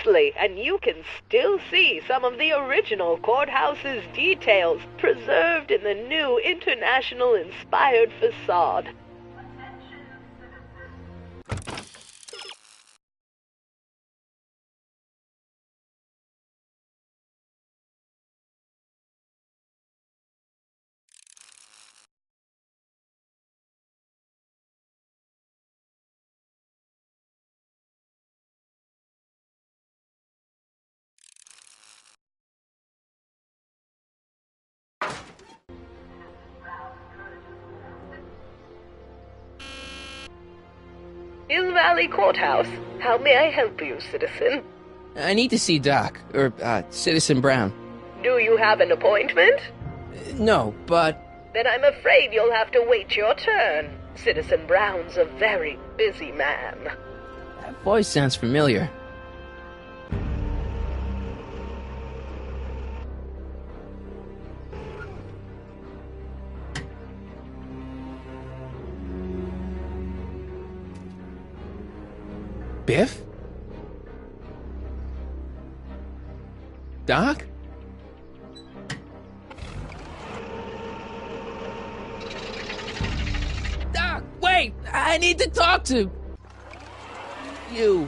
Precisely, and you can still see some of the original courthouse's details preserved in the new international-inspired facade. Hill Valley Courthouse. How may I help you, citizen? I need to see Doc, or, Citizen Brown. Do you have an appointment? No, but... Then I'm afraid you'll have to wait your turn. Citizen Brown's a very busy man. That voice sounds familiar. Biff? Doc? Doc, wait! I need to talk to you.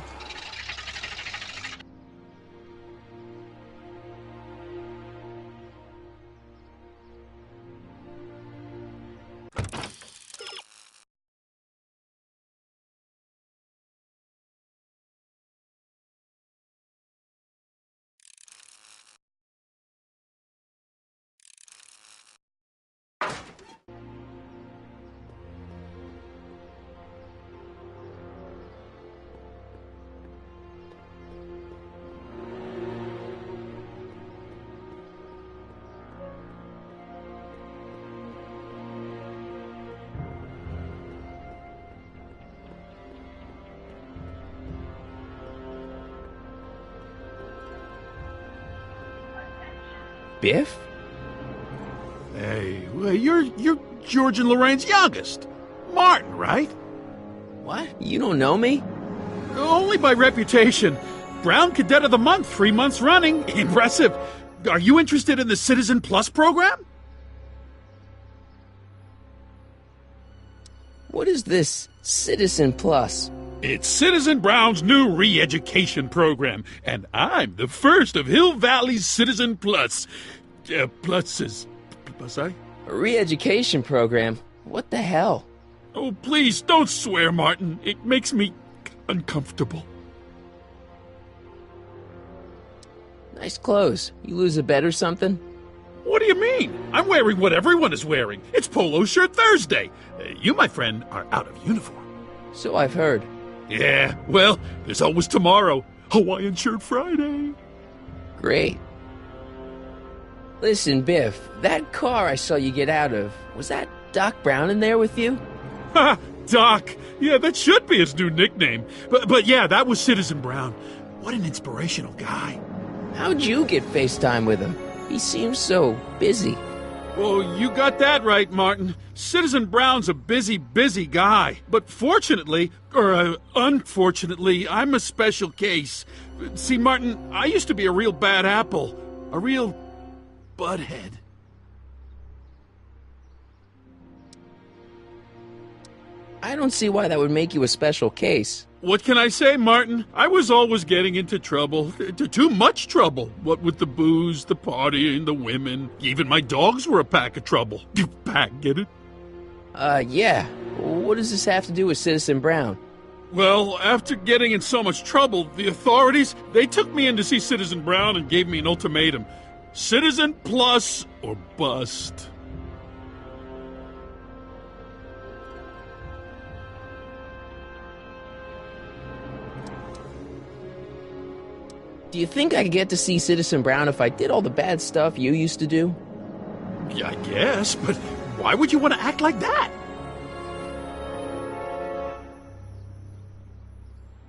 Biff? Hey, well, you're George and Lorraine's youngest. Martin, right? What? You don't know me? Only by reputation. Brown Cadet of the Month, 3 months running. Impressive. Are you interested in the Citizen Plus program? What is this Citizen Plus? It's Citizen Brown's new re-education program, and I'm the first of Hill Valley's Citizen Plus. Pluses. Plus, A re-education program? What the hell? Oh, please, don't swear, Martin. It makes me uncomfortable. Nice clothes. You lose a bet or something? What do you mean? I'm wearing what everyone is wearing. It's Polo Shirt Thursday. You, my friend, are out of uniform. So I've heard. Yeah, well, there's always tomorrow. Hawaiian Shirt Friday. Great. Listen, Biff, that car I saw you get out of, was that Doc Brown in there with you? Ha! Doc! Yeah, that should be his new nickname. But yeah, that was Citizen Brown. What an inspirational guy. How'd you get FaceTime with him? He seems so busy. Well, you got that right, Martin. Citizen Brown's a busy, busy guy. But fortunately, or unfortunately, I'm a special case. See, Martin, I used to be a real bad apple. A real butthead. I don't see why that would make you a special case. What can I say, Martin? I was always getting into trouble. Too much trouble. What with the booze, the partying, the women. Even my dogs were a pack of trouble. Pack, get it? Yeah. What does this have to do with Citizen Brown? Well, after getting in so much trouble, the authorities, they took me in to see Citizen Brown and gave me an ultimatum. Citizen Plus or bust. Do you think I could get to see Citizen Brown if I did all the bad stuff you used to do? Yeah, I guess, but why would you want to act like that?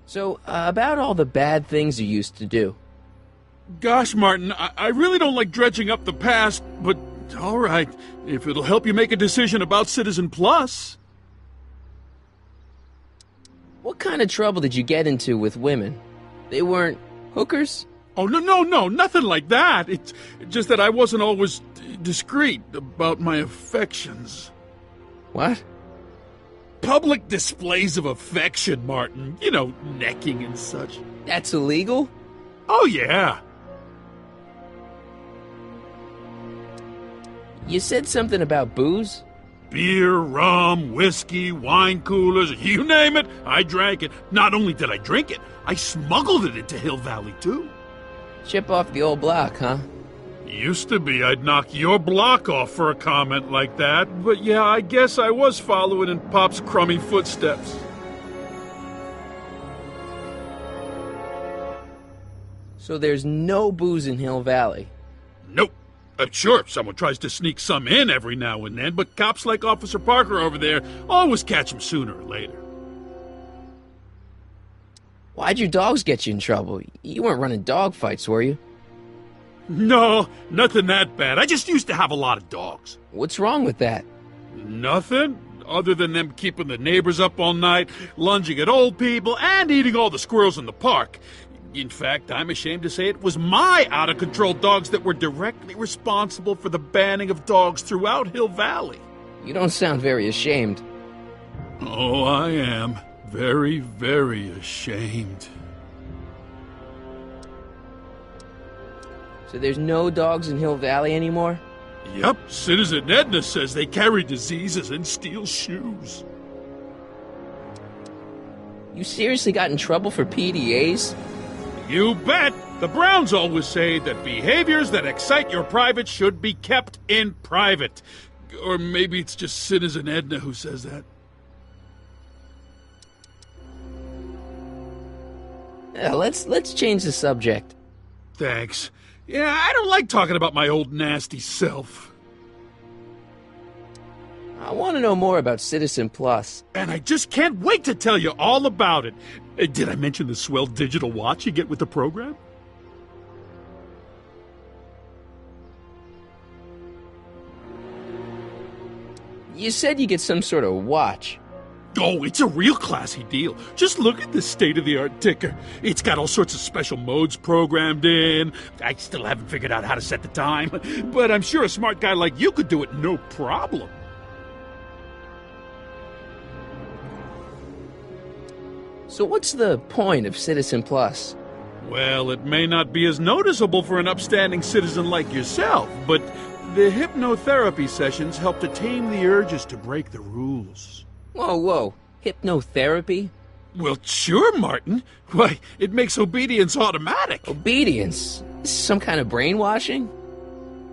So, about all the bad things you used to do. Gosh, Martin, I really don't like dredging up the past, but all right, if it'll help you make a decision about Citizen Plus. What kind of trouble did you get into with women? They weren't Hookers? Oh, no, nothing like that. It's just that I wasn't always discreet about my affections. What? Public displays of affection, Martin. You know, necking and such. That's illegal? Oh, yeah. You said something about booze? Beer, rum, whiskey, wine coolers, you name it, I drank it. Not only did I drink it, I smuggled it into Hill Valley, too. Chip off the old block, huh? Used to be I'd knock your block off for a comment like that, but yeah, I guess I was following in Pop's crummy footsteps. So there's no booze in Hill Valley? Nope. Sure, someone tries to sneak some in every now and then, but cops like Officer Parker over there always catch him sooner or later. Why'd your dogs get you in trouble? You weren't running dog fights, were you? No, nothing that bad. I just used to have a lot of dogs. What's wrong with that? Nothing, other than them keeping the neighbors up all night, lunging at old people, and eating all the squirrels in the park. In fact, I'm ashamed to say it was my out-of-control dogs that were directly responsible for the banning of dogs throughout Hill Valley. You don't sound very ashamed. Oh, I am. Very, very ashamed. So there's no dogs in Hill Valley anymore? Yep, Citizen Edna says they carry diseases and steal shoes. You seriously got in trouble for PDAs? You bet! The Browns always say that behaviors that excite your private should be kept in private. Or maybe it's just Citizen Edna who says that. Yeah, let's change the subject. Thanks. Yeah, I don't like talking about my old nasty self. I want to know more about Citizen Plus. And I just can't wait to tell you all about it. Did I mention the swell digital watch you get with the program? You said you get some sort of watch. Oh, it's a real classy deal. Just look at this state-of-the-art ticker. It's got all sorts of special modes programmed in. I still haven't figured out how to set the time, but I'm sure a smart guy like you could do it no problem. So what's the point of Citizen Plus? Well, it may not be as noticeable for an upstanding citizen like yourself, but the hypnotherapy sessions help to tame the urges to break the rules. Whoa. Hypnotherapy? Well, sure, Martin. Why, it makes obedience automatic. Obedience? This is some kind of brainwashing?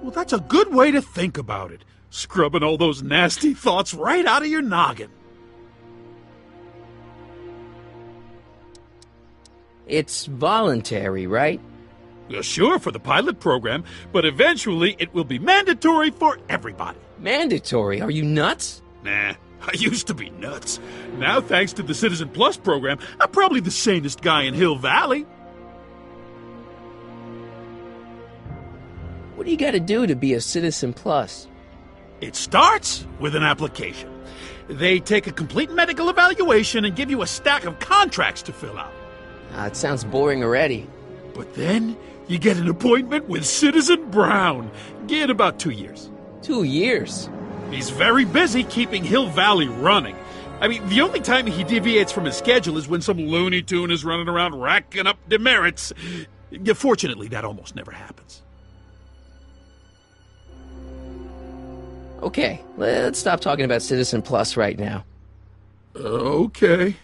Well, that's a good way to think about it. Scrubbing all those nasty thoughts right out of your noggin. It's voluntary, right? Sure, for the pilot program, but eventually it will be mandatory for everybody. Mandatory? Are you nuts? Nah, I used to be nuts. Now, thanks to the Citizen Plus program, I'm probably the sanest guy in Hill Valley. What do you gotta do to be a Citizen Plus? It starts with an application. They take a complete medical evaluation and give you a stack of contracts to fill out. It sounds boring already. But then you get an appointment with Citizen Brown. In about 2 years. 2 years? He's very busy keeping Hill Valley running. I mean, the only time he deviates from his schedule is when some Looney Tune is running around racking up demerits. Fortunately, that almost never happens. Okay, let's stop talking about Citizen Plus right now. Okay.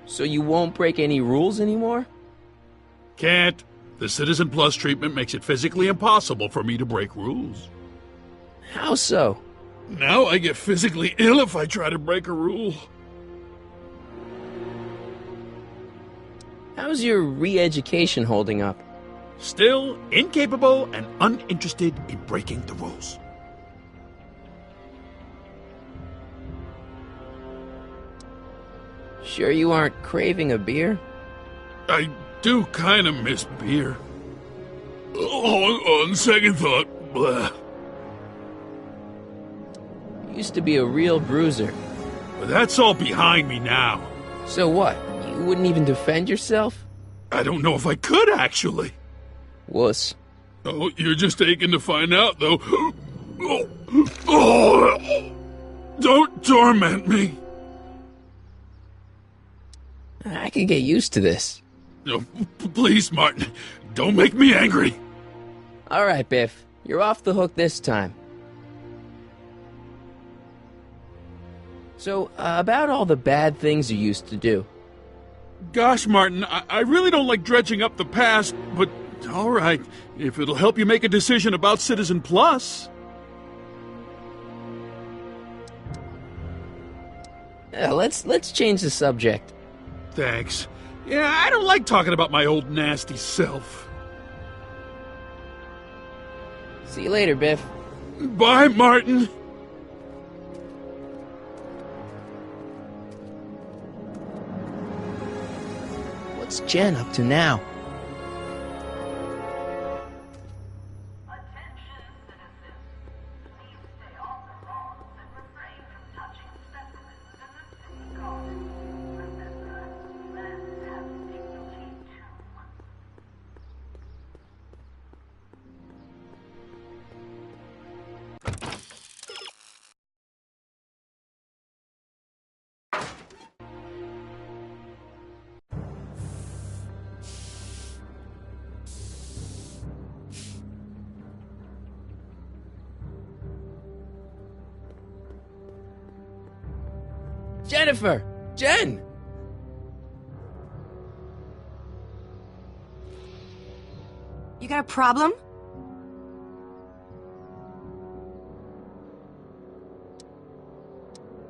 So you won't break any rules anymore? Can't. The Citizen Plus treatment makes it physically impossible for me to break rules. How so? Now I get physically ill if I try to break a rule. How's your re-education holding up? Still incapable and uninterested in breaking the rules. Sure you aren't craving a beer? I do kind of miss beer. On second thought, blah. You used to be a real bruiser. But that's all behind me now. So what? You You wouldn't even defend yourself? I don't know if I could, actually. Wuss. Oh, you're just aching to find out, though. Oh, don't torment me. I can get used to this. No, please, Martin. Don't make me angry. All right, Biff. You're off the hook this time. So, about all the bad things you used to do. Gosh, Martin, I really don't like dredging up the past, but all right, if it'll help you make a decision about Citizen Plus. Let's change the subject. Thanks. Yeah, I don't like talking about my old nasty self. See you later, Biff. Bye, Martin. What's Jen up to now? Jennifer! Jen! You got a problem?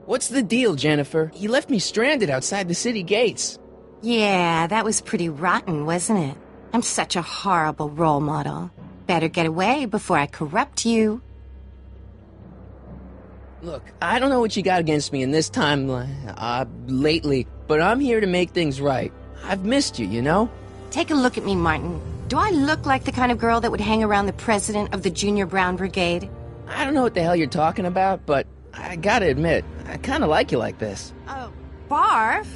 What's the deal, Jennifer? You left me stranded outside the city gates. Yeah, that was pretty rotten, wasn't it? I'm such a horrible role model. Better get away before I corrupt you. Look, I don't know what you got against me in this time, lately, but I'm here to make things right. I've missed you, you know? Take a look at me, Martin. Do I look like the kind of girl that would hang around the president of the Junior Brown Brigade? I don't know what the hell you're talking about, but I gotta admit, I kinda like you like this. Oh, barf?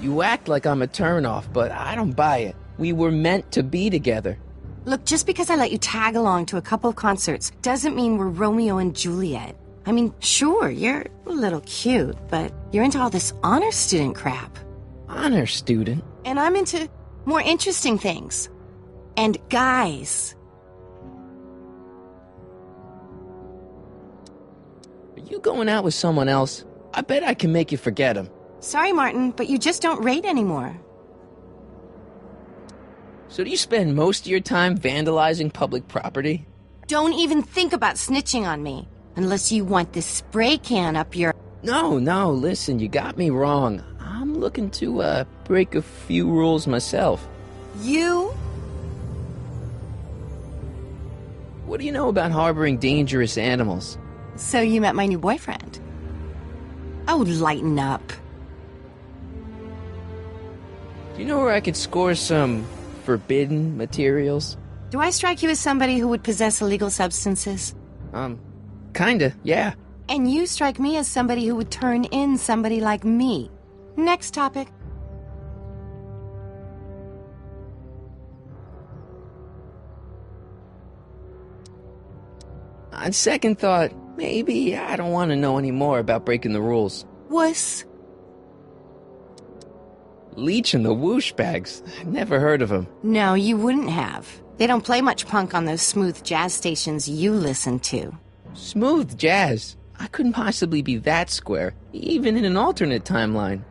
You act like I'm a turnoff, but I don't buy it. We were meant to be together. Look, just because I let you tag along to a couple of concerts doesn't mean we're Romeo and Juliet. I mean, sure, you're a little cute, but you're into all this honor student crap. Honor student? And I'm into more interesting things. And guys. Are you going out with someone else? I bet I can make you forget him. Sorry, Martin, but you just don't rate anymore. So do you spend most of your time vandalizing public property? Don't even think about snitching on me, unless you want this spray can up your... No, listen, you got me wrong. I'm looking to, break a few rules myself. You? What do you know about harboring dangerous animals? So you met my new boyfriend. Oh, lighten up. Do you know where I could score some forbidden materials? Do I strike you as somebody who would possess illegal substances? Kinda, yeah. And you strike me as somebody who would turn in somebody like me. Next topic. On second thought, maybe I don't want to know any more about breaking the rules. Wuss. Leech and the Whoosh Bags. Never heard of them. No, you wouldn't have. They don't play much punk on those smooth jazz stations you listen to. Smooth jazz? I couldn't possibly be that square, even in an alternate timeline.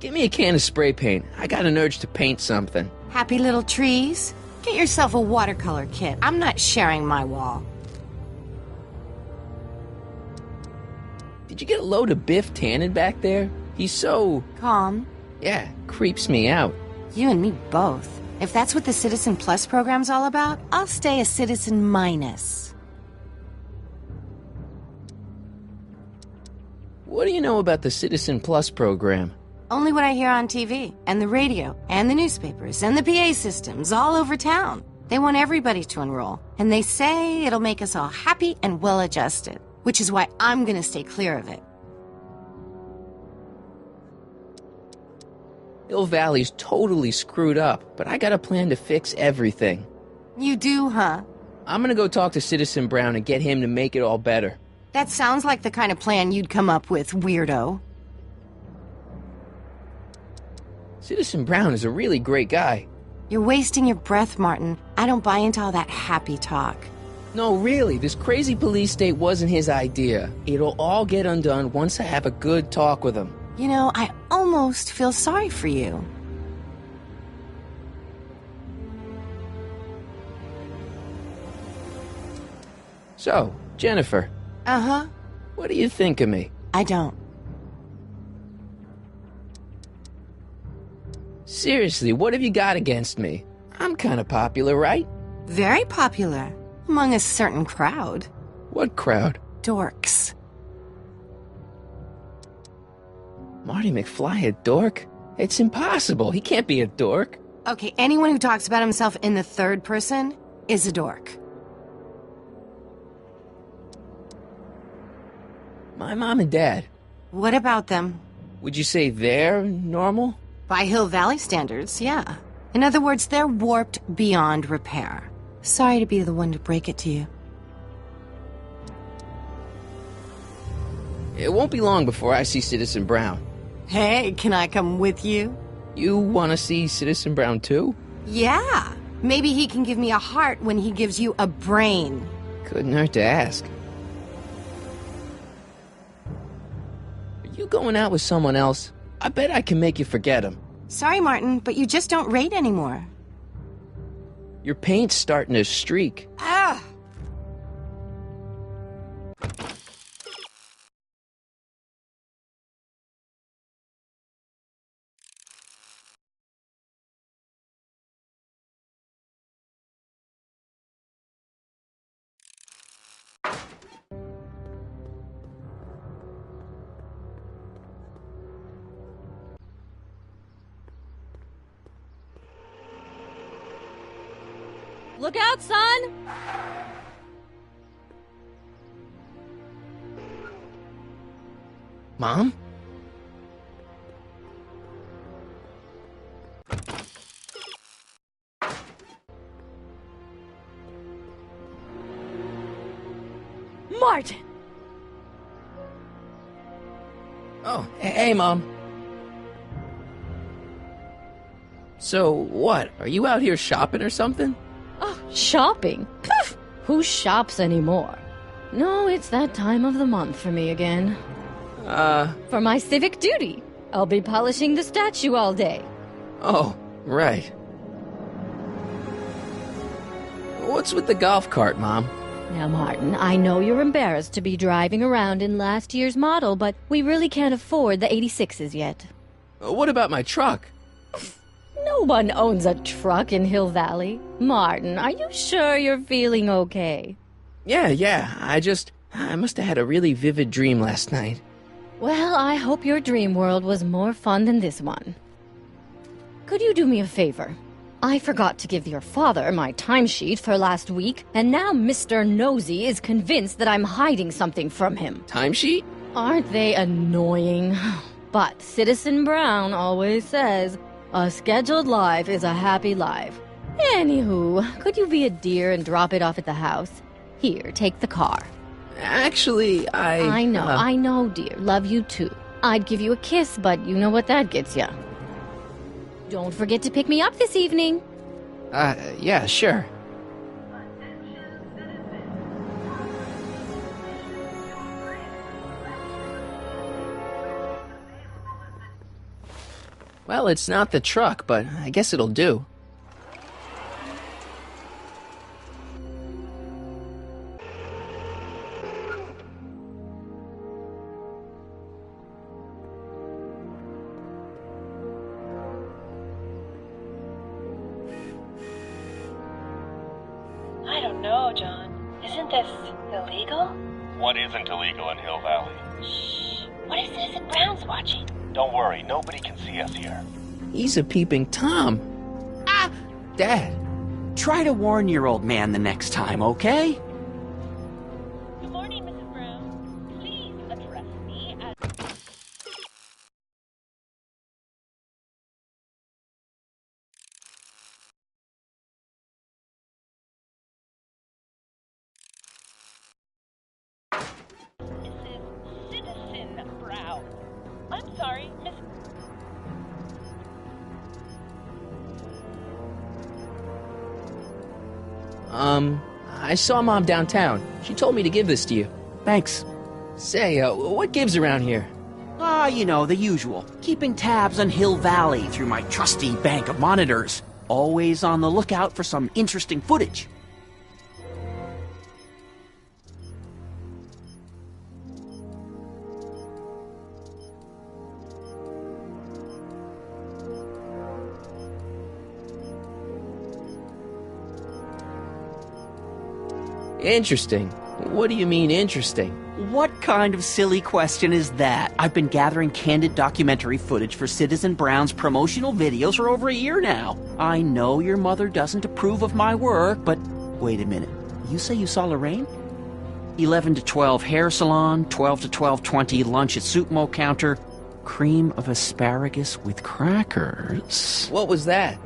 Give me a can of spray paint. I got an urge to paint something. Happy little trees? Get yourself a watercolor kit. I'm not sharing my wall. Did you get a load of Biff Tannen back there? He's so... Calm. Yeah, creeps me out. You and me both. If that's what the Citizen Plus program's all about, I'll stay a Citizen Minus. What do you know about the Citizen Plus program? Only what I hear on TV, and the radio, and the newspapers, and the PA systems all over town. They want everybody to enroll, and they say it'll make us all happy and well-adjusted. which is why I'm gonna stay clear of it. Hill Valley's totally screwed up, but I got a plan to fix everything. You do, huh? I'm gonna go talk to Citizen Brown and get him to make it all better. That sounds like the kind of plan you'd come up with, weirdo. Citizen Brown is a really great guy. You're wasting your breath, Martin. I don't buy into all that happy talk. No, really, this crazy police state wasn't his idea. It'll all get undone once I have a good talk with him. You know, I almost feel sorry for you. So, Jennifer. Uh-huh. What do you think of me? I don't. Seriously, what have you got against me? I'm kind of popular, right? Very popular. Among a certain crowd. What crowd? Dorks. Marty McFly a dork? It's impossible. He can't be a dork. Okay, anyone who talks about himself in the third person is a dork. My mom and dad. What about them? Would you say they're normal? By Hill Valley standards, yeah. In other words, they're warped beyond repair. Sorry to be the one to break it to you. It won't be long before I see Citizen Brown. Hey, can I come with you? You want to see Citizen Brown too? Yeah. Maybe he can give me a heart when he gives you a brain. Couldn't hurt to ask. Are you going out with someone else? I bet I can make you forget him. Sorry, Martin, but you just don't rate anymore. Your paint's starting to streak. Ah! Look out, son! Mom? Martin! Oh, hey, Mom. So, what? Are you out here shopping or something? Oh, shopping? Poof! Who shops anymore? No, it's that time of the month for me again. For my civic duty. I'll be polishing the statue all day. Oh, right. What's with the golf cart, Mom? Now, Martin, I know you're embarrassed to be driving around in last year's model, but we really can't afford the 86s yet. What about my truck? No one owns a truck in Hill Valley. Martin, are you sure you're feeling okay? Yeah, I must have had a really vivid dream last night. Well, I hope your dream world was more fun than this one. Could you do me a favor? I forgot to give your father my timesheet for last week, and now Mr. Nosy is convinced that I'm hiding something from him. Timesheet? Aren't they annoying? But Citizen Brown always says, a scheduled life is a happy life. Anywho, could you be a dear and drop it off at the house? Here, take the car. Actually, I know, dear. Love you too. I'd give you a kiss, but you know what that gets ya. Don't forget to pick me up this evening. Yeah, sure. Well, it's not the truck, but I guess it'll do. I don't know, John. Isn't this illegal? What isn't illegal in Hill Valley? Shh. What if Citizen Brown's watching? Don't worry, nobody can see us here. He's a peeping Tom. Ah! Dad. Try to warn your old man the next time, okay? Good morning, Mrs. Brown. I'm sorry, Miss... I saw Mom downtown. She told me to give this to you. Thanks. Say, what gives around here? You know, the usual. Keeping tabs on Hill Valley through my trusty bank of monitors. Always on the lookout for some interesting footage. Interesting. What do you mean, interesting? What kind of silly question is that? I've been gathering candid documentary footage for Citizen Brown's promotional videos for over a year now. I know your mother doesn't approve of my work, but wait a minute. You say you saw Lorraine? 11 to 12 hair salon, 12 to 12:20 lunch at soup mo counter, cream of asparagus with crackers. What was that?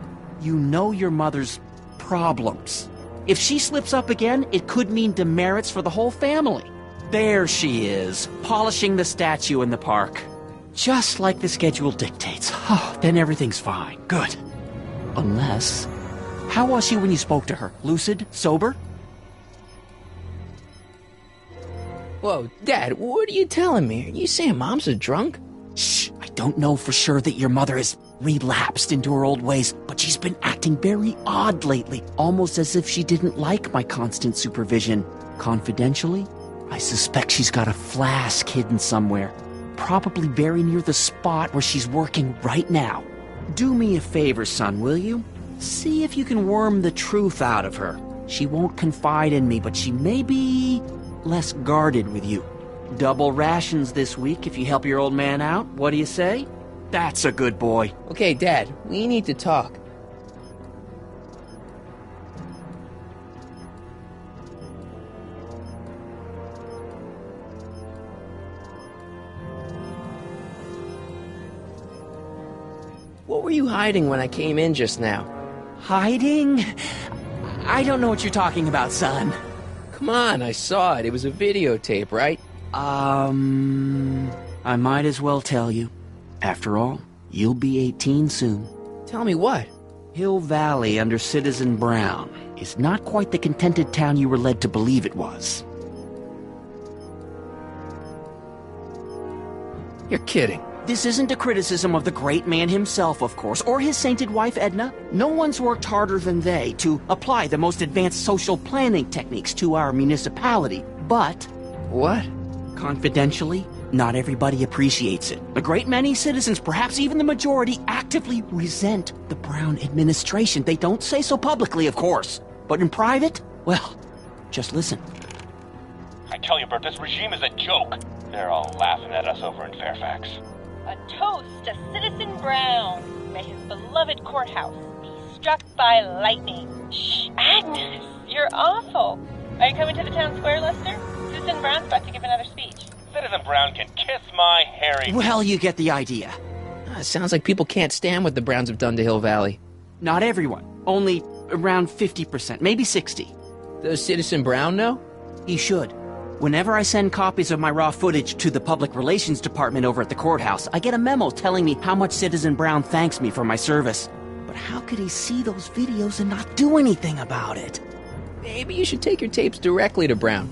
You know your mother's problems. If she slips up again, it could mean demerits for the whole family. There she is, polishing the statue in the park. Just like the schedule dictates. Oh, then everything's fine. Good. Unless... How was she when you spoke to her? Lucid? Sober? Whoa, Dad, what are you telling me? Are you saying Mom's a drunk? Shh, I don't know for sure that your mother has relapsed into her old ways, but she's been acting very odd lately, almost as if she didn't like my constant supervision. Confidentially, I suspect she's got a flask hidden somewhere, probably very near the spot where she's working right now. Do me a favor, son, will you? See if you can worm the truth out of her. She won't confide in me, but she may be less guarded with you. Double rations this week if you help your old man out. What do you say? That's a good boy. Okay, Dad, we need to talk. What were you hiding when I came in just now? Hiding? I don't know what you're talking about, son. Come on, I saw it. It was a videotape, right? I might as well tell you. After all, you'll be 18 soon. Tell me what? Hill Valley under Citizen Brown is not quite the contented town you were led to believe it was. You're kidding. This isn't a criticism of the great man himself, of course, or his sainted wife, Edna. No one's worked harder than they to apply the most advanced social planning techniques to our municipality. But... What? Confidentially, not everybody appreciates it. A great many citizens, perhaps even the majority, actively resent the Brown administration. They don't say so publicly, of course. But in private, well, just listen. I tell you, Bert, this regime is a joke. They're all laughing at us over in Fairfax. A toast to Citizen Brown. May his beloved courthouse be struck by lightning. Shh, Agnes, you're awful. Are you coming to the town square, Lester? Citizen Brown's about to give another speech. Citizen Brown can kiss my hairy... Well, you get the idea. Sounds like people can't stand what the Browns have done to Hill Valley. Not everyone. Only around 50%, maybe 60. Does Citizen Brown know? He should. Whenever I send copies of my raw footage to the Public Relations Department over at the courthouse, I get a memo telling me how much Citizen Brown thanks me for my service. But how could he see those videos and not do anything about it? Maybe you should take your tapes directly to Brown.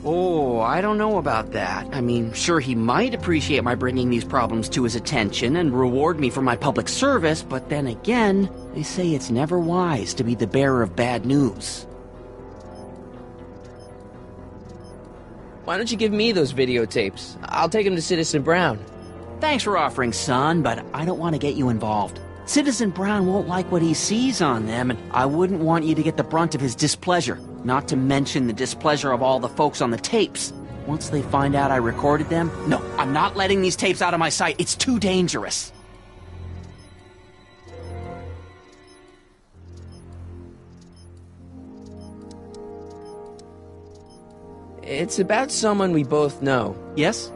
Oh, I don't know about that. I mean, sure, he might appreciate my bringing these problems to his attention and reward me for my public service, but then again, they say it's never wise to be the bearer of bad news. Why don't you give me those videotapes? I'll take them to Citizen Brown. Thanks for offering, son, but I don't want to get you involved. Citizen Brown won't like what he sees on them, and I wouldn't want you to get the brunt of his displeasure, not to mention the displeasure of all the folks on the tapes. Once they find out I recorded them, no, I'm not letting these tapes out of my sight. It's too dangerous. It's about someone we both know. Yes?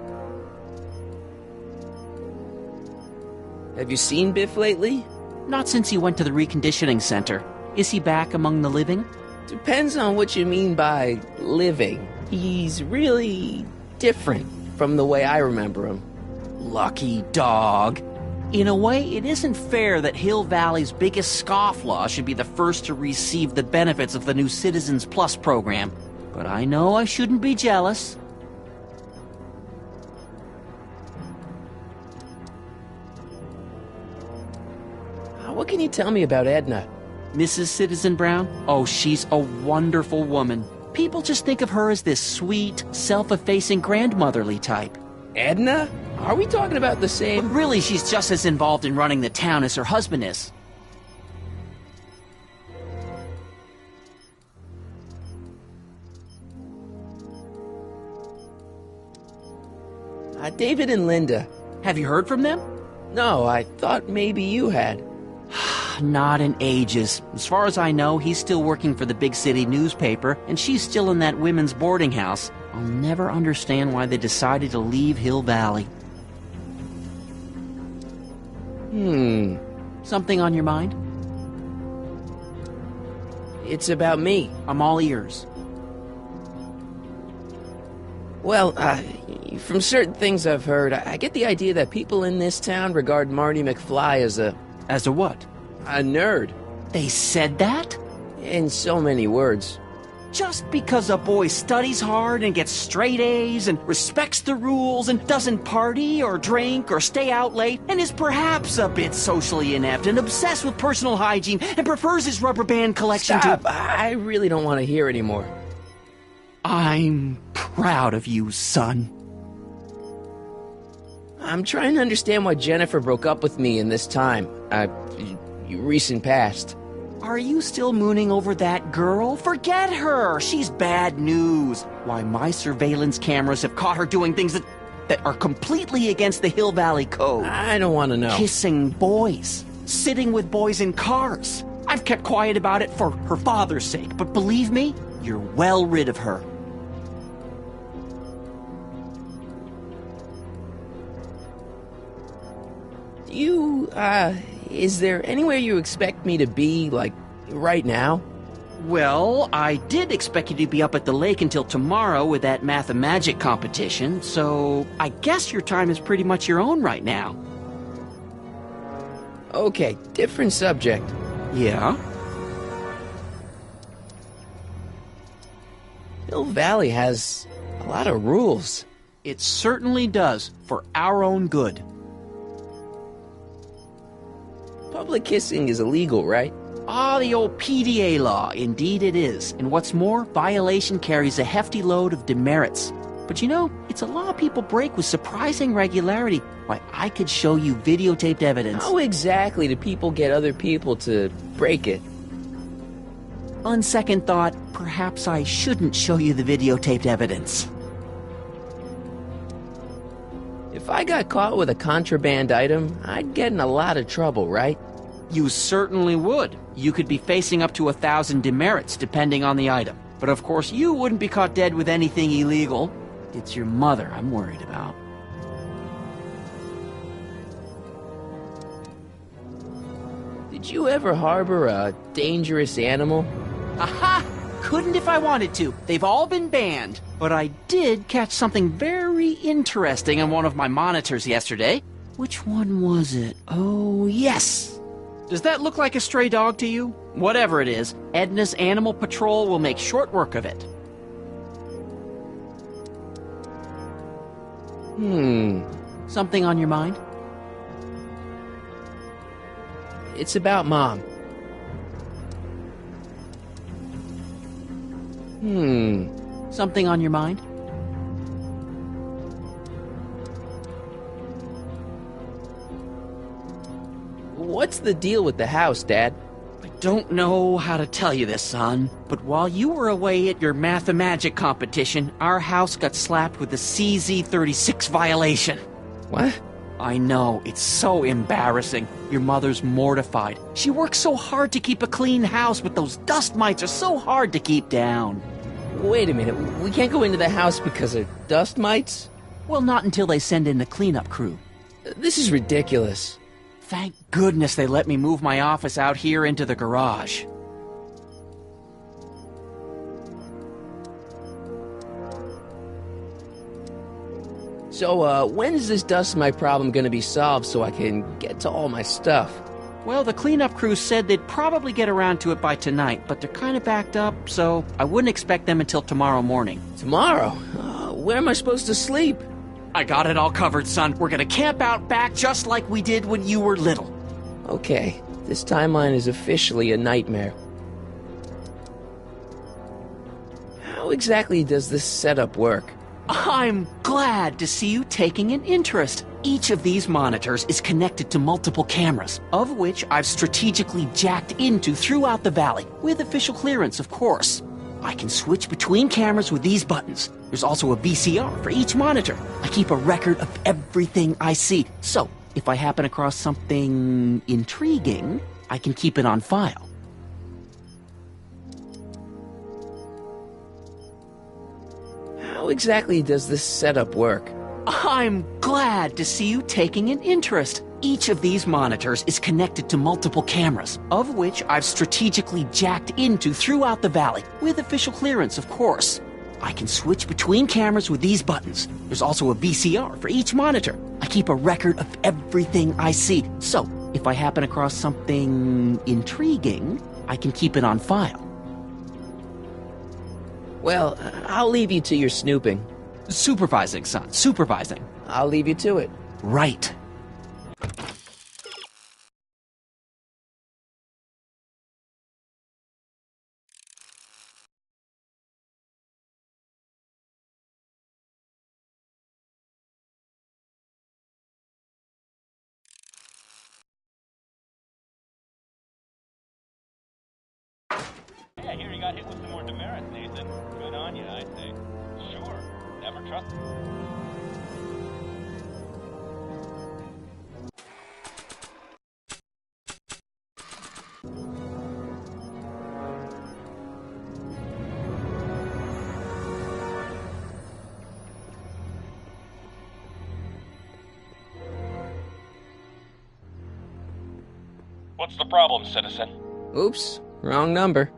Have you seen Biff lately? Not since he went to the reconditioning center. Is he back among the living? Depends on what you mean by living. He's really different from the way I remember him. Lucky dog. In a way, it isn't fair that Hill Valley's biggest scofflaw should be the first to receive the benefits of the new Citizens Plus program. But I know I shouldn't be jealous. What can you tell me about Edna? Mrs. Citizen Brown? Oh, she's a wonderful woman. People just think of her as this sweet, self-effacing grandmotherly type. Edna? Are we talking about the But same? really, she's just as involved in running the town as her husband is. David and Linda. Have you heard from them? No, I thought maybe you had. Not in ages. As far as I know, he's still working for the big city newspaper, and she's still in that women's boarding house. I'll never understand why they decided to leave Hill Valley. Something on your mind? It's about me. I'm all ears. Well, from certain things I've heard, I get the idea that people in this town regard Marty McFly as a what? a nerd. They said that? In so many words. Just because a boy studies hard and gets straight A's and respects the rules and doesn't party or drink or stay out late and is perhaps a bit socially inept and obsessed with personal hygiene and prefers his rubber band collection Stop! to... I really don't want to hear anymore. I'm proud of you, son. I'm trying to understand why Jennifer broke up with me in this time. Recent past. Are you still mooning over that girl? Forget her! She's bad news. Why, my surveillance cameras have caught her doing things that are completely against the Hill Valley Code. I don't want to know. Kissing boys. Sitting with boys in cars. I've kept quiet about it for her father's sake, but believe me, you're well rid of her. Is there anywhere you expect me to be, like, right now? Well, I did expect you to be up at the lake until tomorrow with that math-magic competition, so I guess your time is pretty much your own right now. Okay, different subject. Yeah? Hill Valley has a lot of rules. It certainly does, for our own good. Public kissing is illegal, right? Ah, the old PDA law. Indeed it is. And what's more, violation carries a hefty load of demerits. But you know, it's a law people break with surprising regularity. Why, I could show you videotaped evidence. How exactly do people get other people to break it? On second thought, perhaps I shouldn't show you the videotaped evidence. If I got caught with a contraband item, I'd get in a lot of trouble, right? You certainly would. You could be facing up to 1,000 demerits, depending on the item. But of course, you wouldn't be caught dead with anything illegal. It's your mother I'm worried about. Did you ever harbor a dangerous animal? Aha! Couldn't if I wanted to. They've all been banned. But I did catch something very interesting on one of my monitors yesterday. Which one was it? Oh, yes! Does that look like a stray dog to you? Whatever it is, Edna's Animal Patrol will make short work of it. Something on your mind? It's about Mom. Something on your mind? What's the deal with the house, Dad? I don't know how to tell you this, son, but while you were away at your math-magic competition, our house got slapped with a CZ36 violation. What? I know, it's so embarrassing. Your mother's mortified. She works so hard to keep a clean house, but those dust mites are so hard to keep down. Wait a minute, we can't go into the house because of dust mites? Well, not until they send in the cleanup crew. This is ridiculous. Thank goodness they let me move my office out here into the garage. So, when's this dust mite problem gonna be solved so I can get to all my stuff? Well, the cleanup crew said they'd probably get around to it by tonight, but they're kind of backed up, so I wouldn't expect them until tomorrow morning. Tomorrow? Where am I supposed to sleep? I got it all covered, son. We're gonna camp out back just like we did when you were little. Okay, this timeline is officially a nightmare. How exactly does this setup work? I'm glad to see you taking an interest. Each of these monitors is connected to multiple cameras, of which I've strategically jacked into throughout the valley, with official clearance, of course. I can switch between cameras with these buttons. There's also a VCR for each monitor. I keep a record of everything I see, so if I happen across something intriguing, I can keep it on file. How exactly does this setup work? I'm glad to see you taking an interest. Each of these monitors is connected to multiple cameras, of which I've strategically jacked into throughout the valley, with official clearance, of course. I can switch between cameras with these buttons. There's also a VCR for each monitor. I keep a record of everything I see, so if I happen across something intriguing, I can keep it on file. Well, I'll leave you to your snooping. Supervising, son, supervising. I'll leave you to it. Right. Hey, I hear you got hit with some more demerits, Nathan. Good on you, I'd say. Sure, never trust. What's the problem, citizen? Oops, wrong number.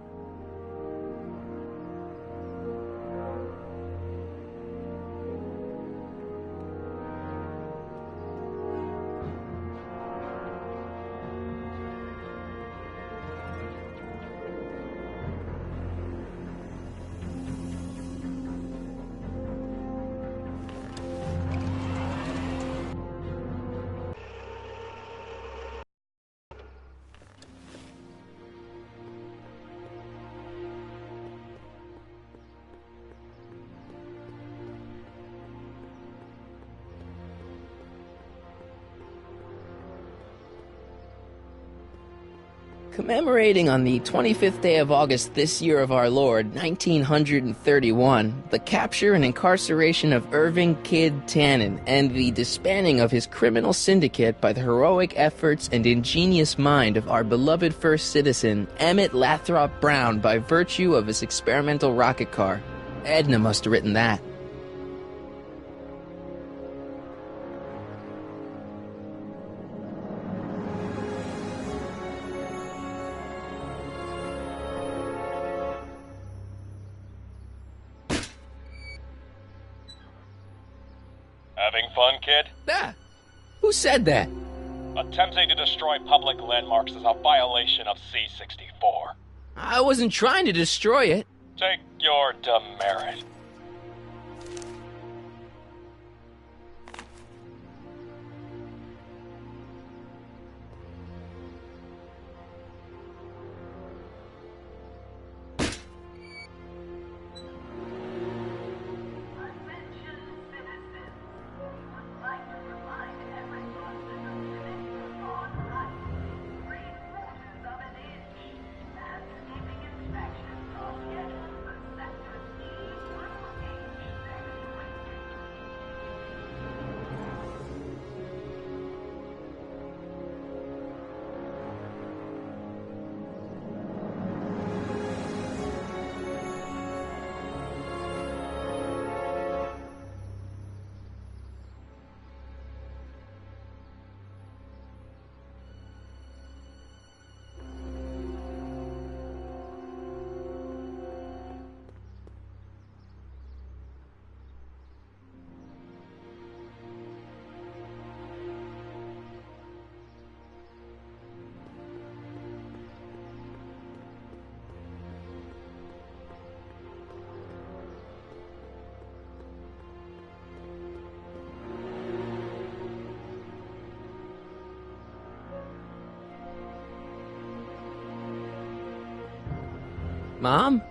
Commemorating on the 25th day of August this year of our Lord, 1931, the capture and incarceration of Irving Kid Tannen and the disbanding of his criminal syndicate by the heroic efforts and ingenious mind of our beloved first citizen, Emmett Lathrop Brown, by virtue of his experimental rocket car. Edna must have written that. Having fun, kid? Ah, who said that? Attempting to destroy public landmarks is a violation of C-64. I wasn't trying to destroy it. Take your demerit. Mom?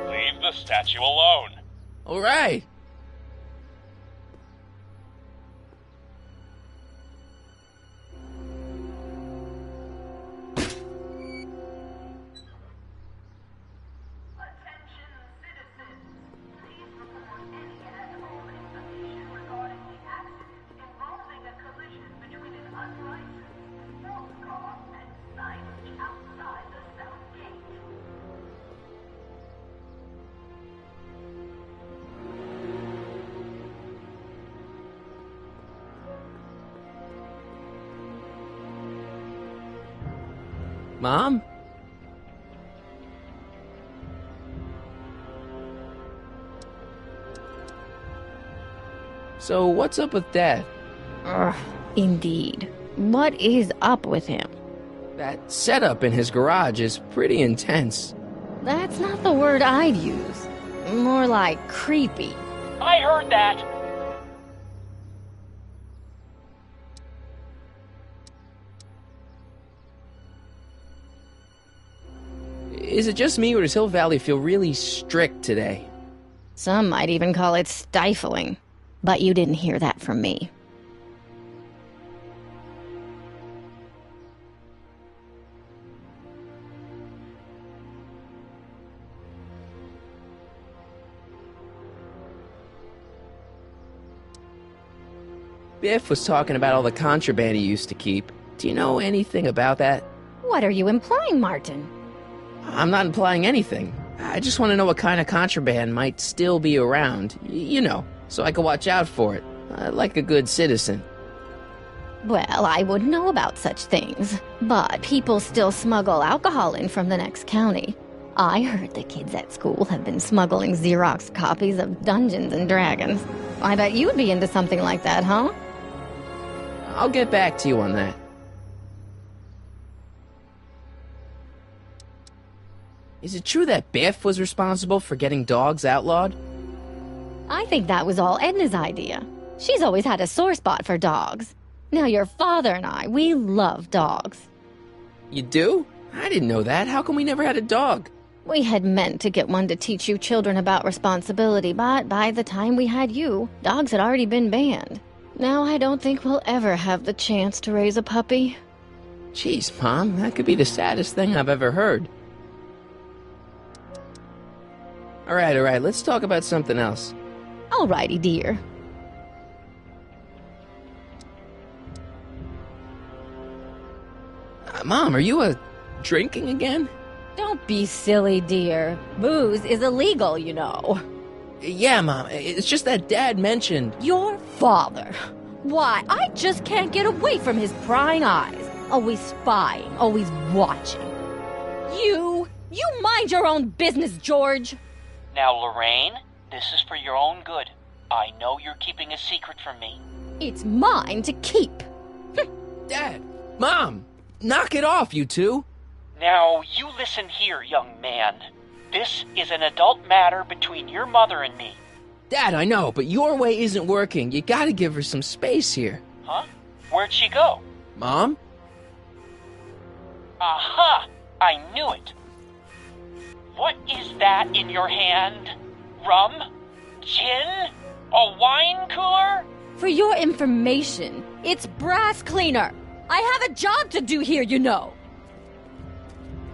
Leave the statue alone. All right. Mom? So, what's up with Dad? Indeed. What is up with him? That setup in his garage is pretty intense. That's not the word I'd use. More like creepy. I heard that. Is it just me, or does Hill Valley feel really strict today? Some might even call it stifling. But you didn't hear that from me. Biff was talking about all the contraband he used to keep. Do you know anything about that? What are you implying, Martin? I'm not implying anything. I just want to know what kind of contraband might still be around. You know, so I can watch out for it. Like a good citizen. Well, I wouldn't know about such things. But people still smuggle alcohol in from the next county. I heard the kids at school have been smuggling Xerox copies of Dungeons and Dragons. I bet you'd be into something like that, huh? I'll get back to you on that. Is it true that Biff was responsible for getting dogs outlawed? I think that was all Edna's idea. She's always had a sore spot for dogs. Now your father and I, we love dogs. You do? I didn't know that. How come we never had a dog? We had meant to get one to teach you children about responsibility, but by the time we had you, dogs had already been banned. Now I don't think we'll ever have the chance to raise a puppy. Jeez, Mom, that could be the saddest thing I've ever heard. All right, let's talk about something else. Alrighty, dear. Mom, are you drinking again? Don't be silly, dear. Booze is illegal, you know. Yeah, Mom, it's just that Dad mentioned... Your father. Why, I just can't get away from his prying eyes. Always spying, always watching. You mind your own business, George. Now, Lorraine, this is for your own good. I know you're keeping a secret from me. It's mine to keep. Dad! Mom! Knock it off, you two! Now, you listen here, young man. This is an adult matter between your mother and me. Dad, I know, but your way isn't working. You gotta give her some space here. Huh? Where'd she go? Mom? Aha! I knew it. What is that in your hand? Rum? Gin? A wine cooler? For your information, it's brass cleaner. I have a job to do here, you know.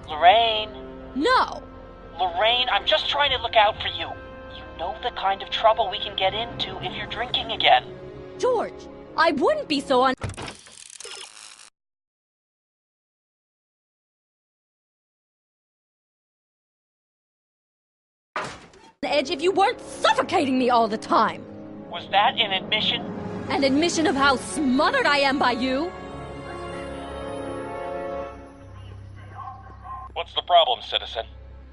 Lorraine. No. Lorraine, I'm just trying to look out for you. You know the kind of trouble we can get into if you're drinking again. George, I wouldn't be so on edge if you weren't suffocating me all the time. Was that an admission? An admission of how smothered I am by you? What's the problem, citizen?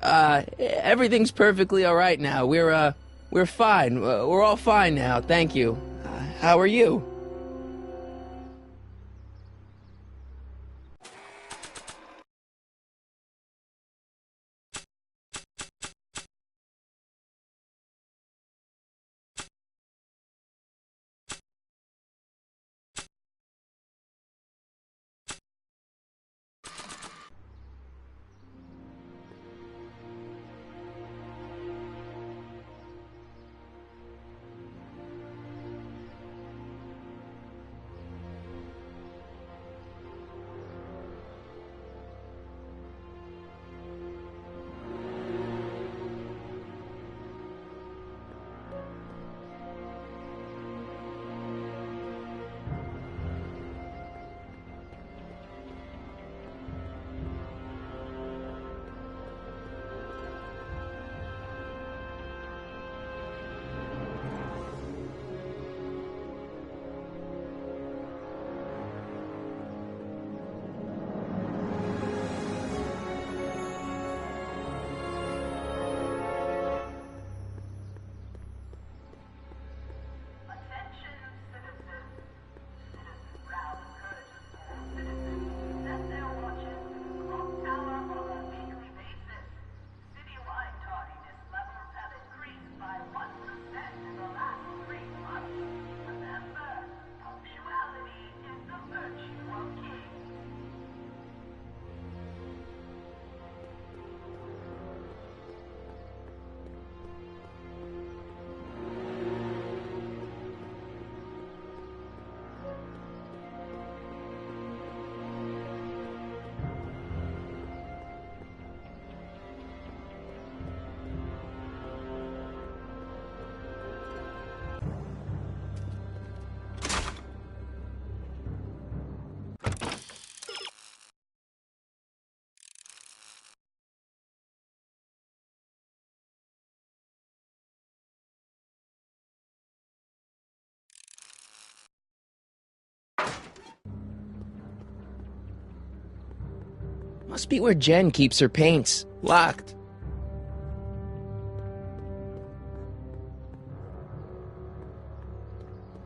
Everything's perfectly alright now. We're fine. We're all fine now, thank you. How are you? Must be where Jen keeps her paints. Locked.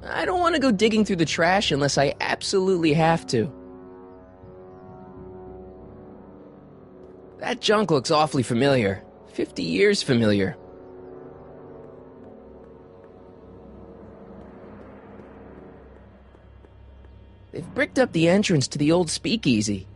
I don't want to go digging through the trash unless I absolutely have to. That junk looks awfully familiar. 50 years familiar. They've bricked up the entrance to the old speakeasy.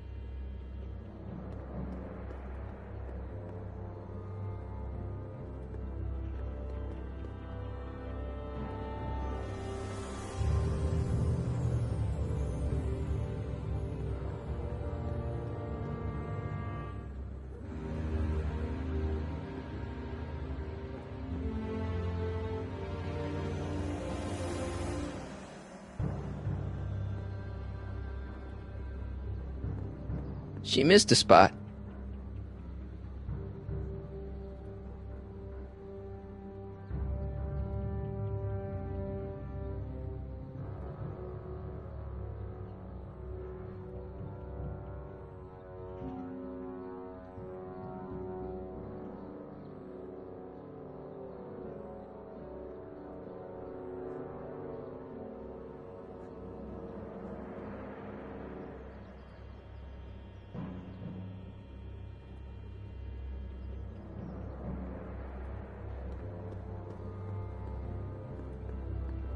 She missed a spot.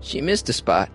She missed a spot.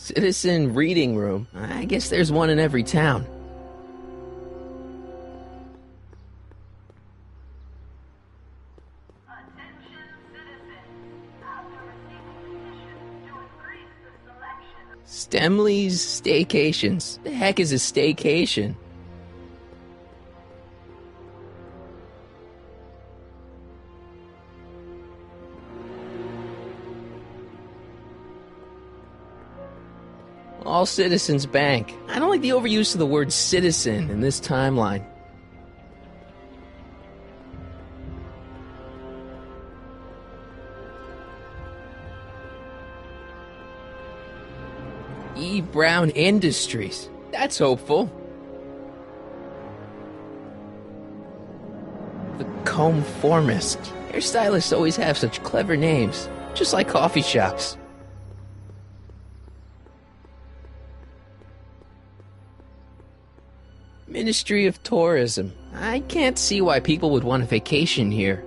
Citizen reading room. I guess there's one in every town. Stemley's Staycations. The heck is a staycation? All Citizens Bank. I don't like the overuse of the word citizen in this timeline. E. Brown Industries. That's hopeful. The Comformist. Hairstylists always have such clever names, just like coffee shops. Ministry of Tourism. I can't see why people would want a vacation here.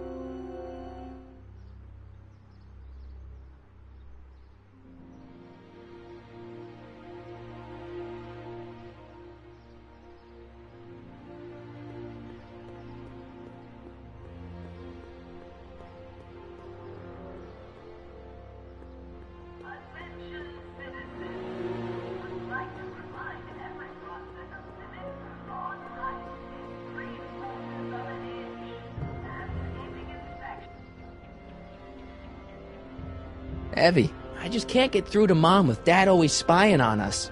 Evie, I just can't get through to Mom with Dad always spying on us.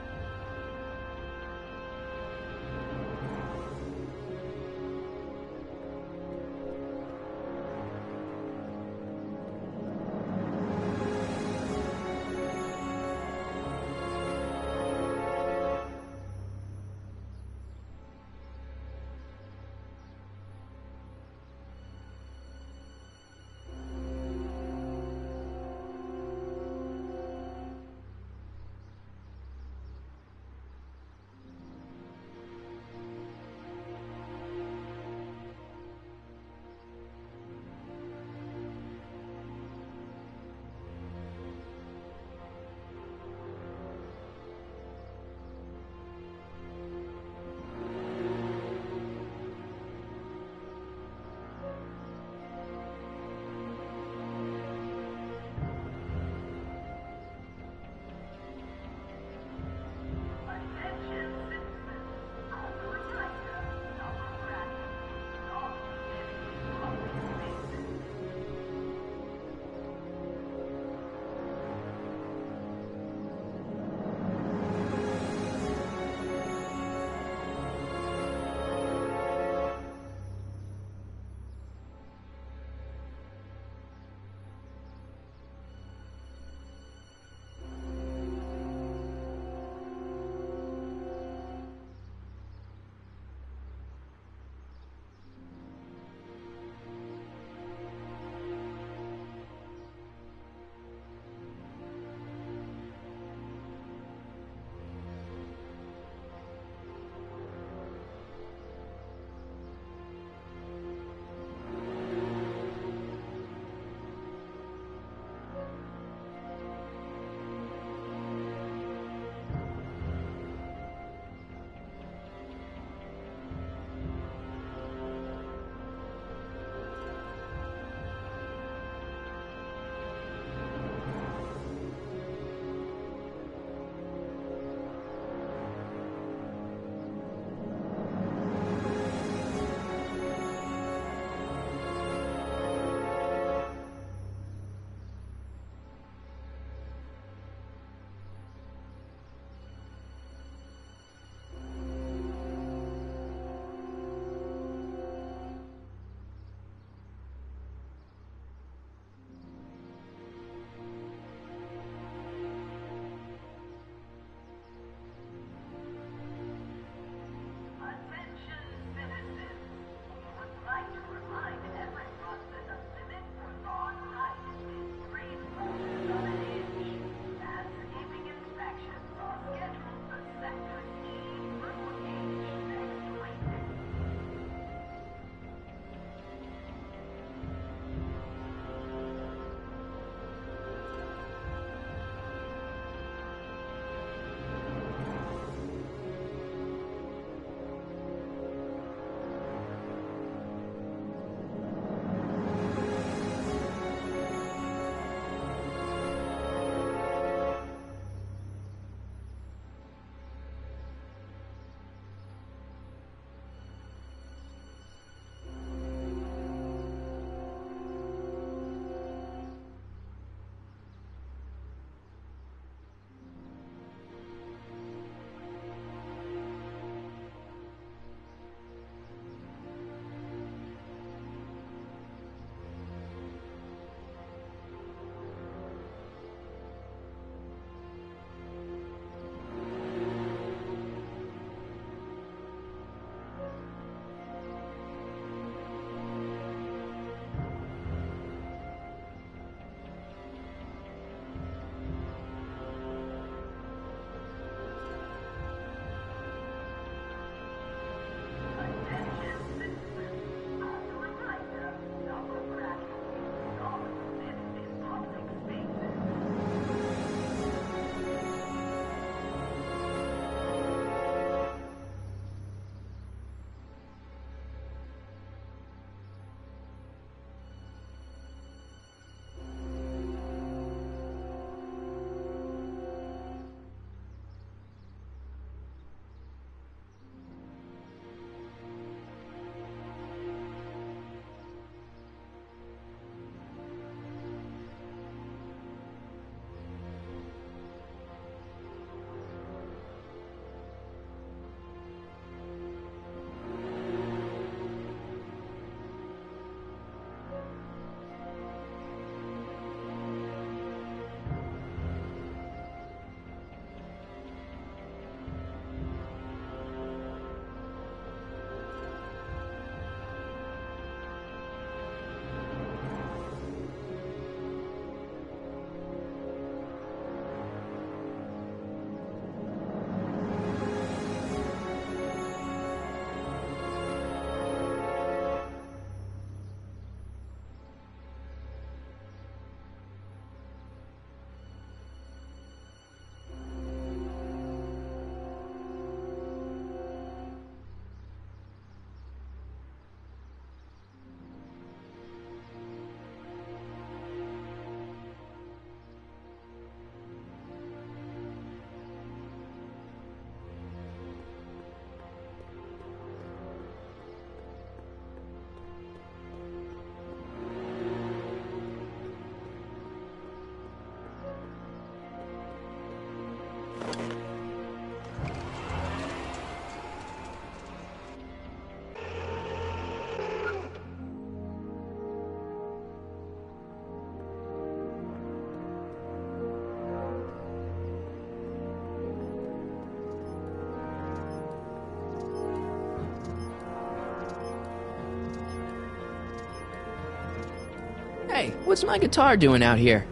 Hey, what's my guitar doing out here?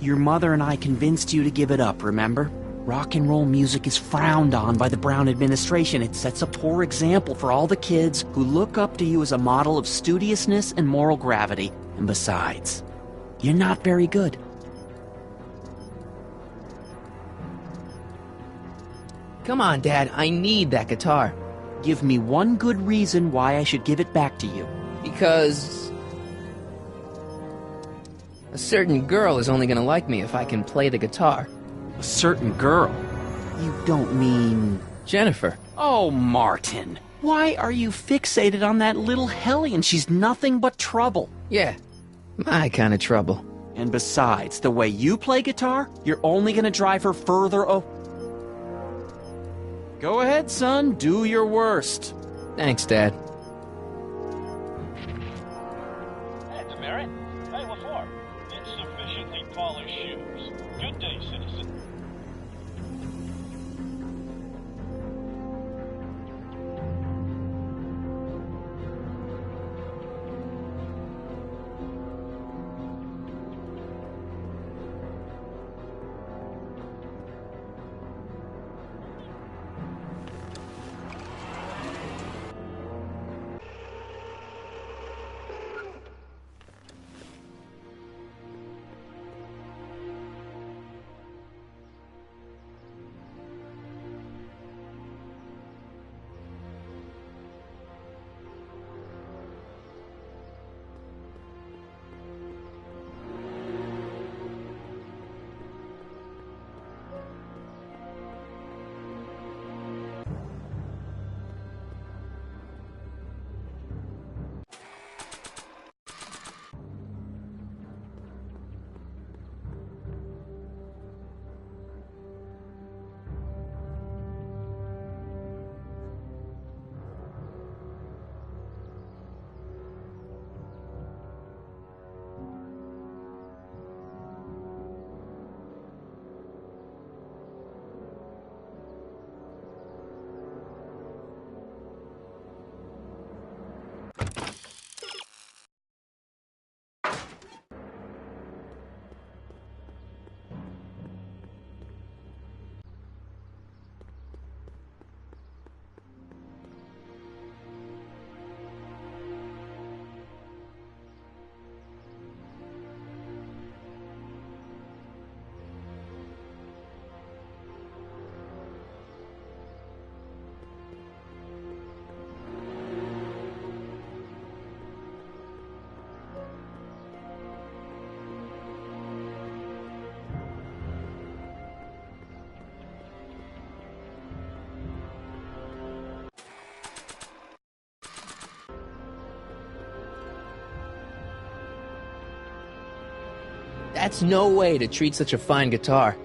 Your mother and I convinced you to give it up, remember? Rock and roll music is frowned on by the Brown administration. It sets a poor example for all the kids who look up to you as a model of studiousness and moral gravity. And besides, you're not very good. Come on, Dad, I need that guitar. Give me one good reason why I should give it back to you. Because a certain girl is only gonna like me if I can play the guitar. A certain girl? You don't mean... Jennifer. Oh, Martin. Why are you fixated on that little hellion? She's nothing but trouble. Yeah, my kind of trouble. And besides, the way you play guitar, you're only gonna drive her further Go ahead, son. Do your worst. Thanks, Dad. Hey, Demerit. Hey, what for? Insufficiently polished shoes. Good day, citizen. That's no way to treat such a fine guitar.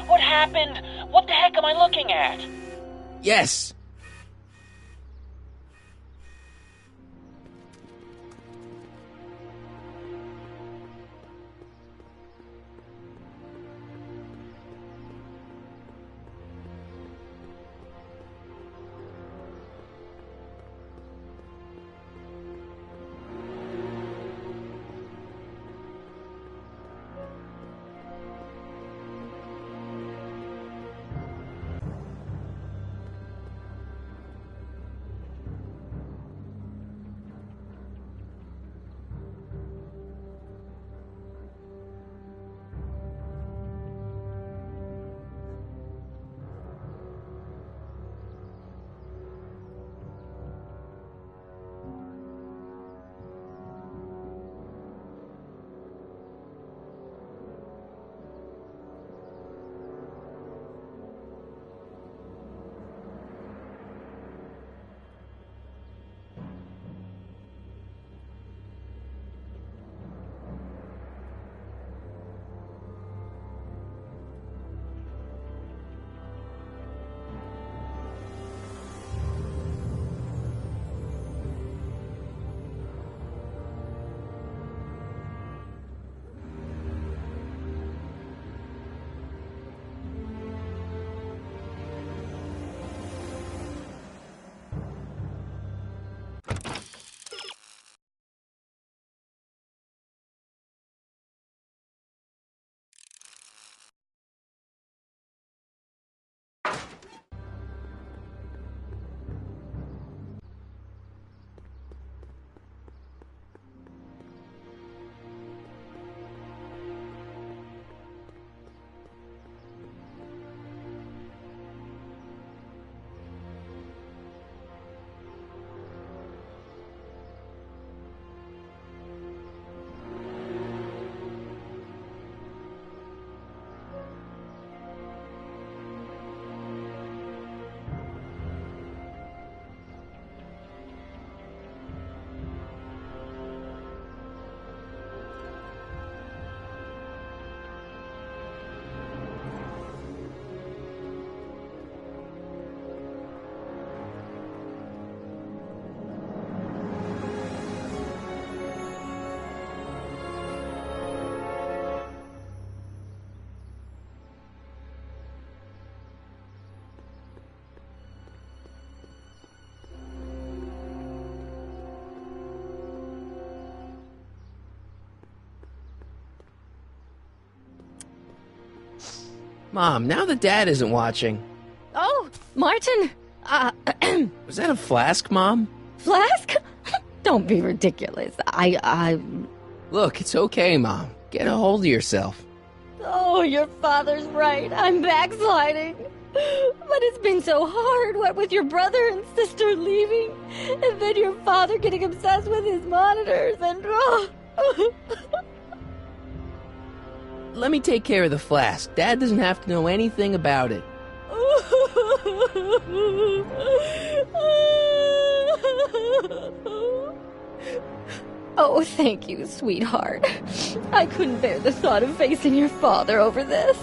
What happened? What the heck am I looking at? Yes! Mom, now that Dad isn't watching. Oh, Martin! Was that a flask, Mom? Flask? Don't be ridiculous. Look, it's okay, Mom. Get a hold of yourself. Oh, your father's right. I'm backsliding. But it's been so hard, what with your brother and sister leaving, and then your father getting obsessed with his monitors, and... Let me take care of the flask. Dad doesn't have to know anything about it. Oh, thank you, sweetheart. I couldn't bear the thought of facing your father over this.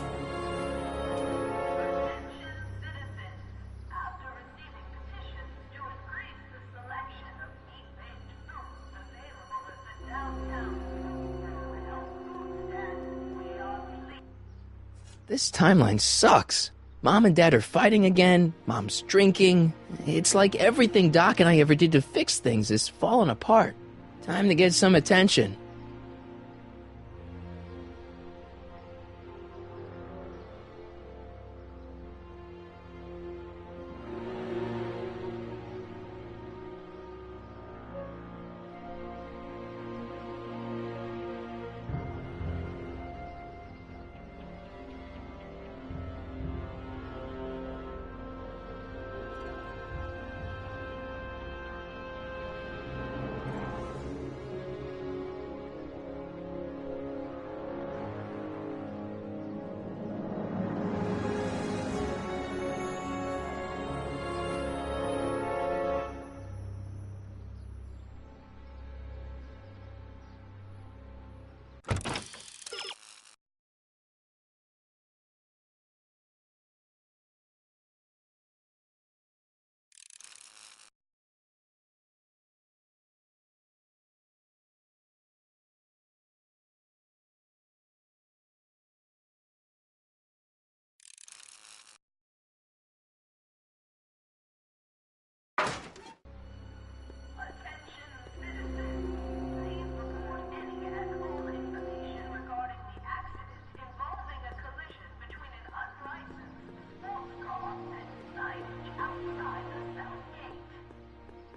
This timeline sucks. Mom and Dad are fighting again. Mom's drinking. It's like everything Doc and I ever did to fix things is falling apart. Time to get some attention.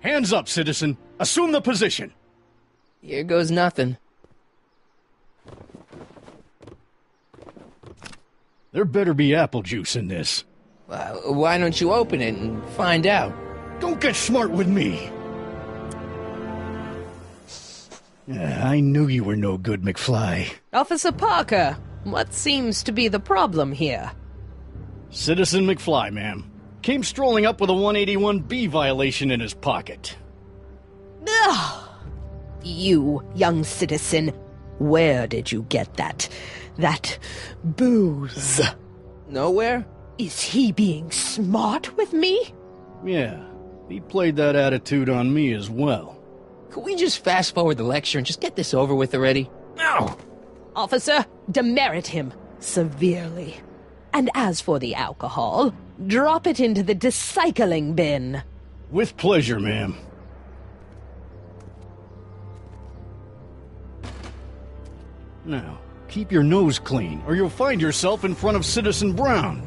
Hands up, citizen. Assume the position. Here goes nothing. There better be apple juice in this. Why don't you open it and find out? Don't get smart with me. I knew you were no good, McFly. Officer Parker, what seems to be the problem here? Citizen McFly, ma'am. Came strolling up with a 181B violation in his pocket. Ugh. You, young citizen, where did you get that booze? Nowhere? Is he being smart with me? Yeah, he played that attitude on me as well. Could we just fast forward the lecture and just get this over with already? No! Officer, demerit him severely. And as for the alcohol, drop it into the recycling bin. With pleasure, ma'am. Now, keep your nose clean, or you'll find yourself in front of Citizen Brown.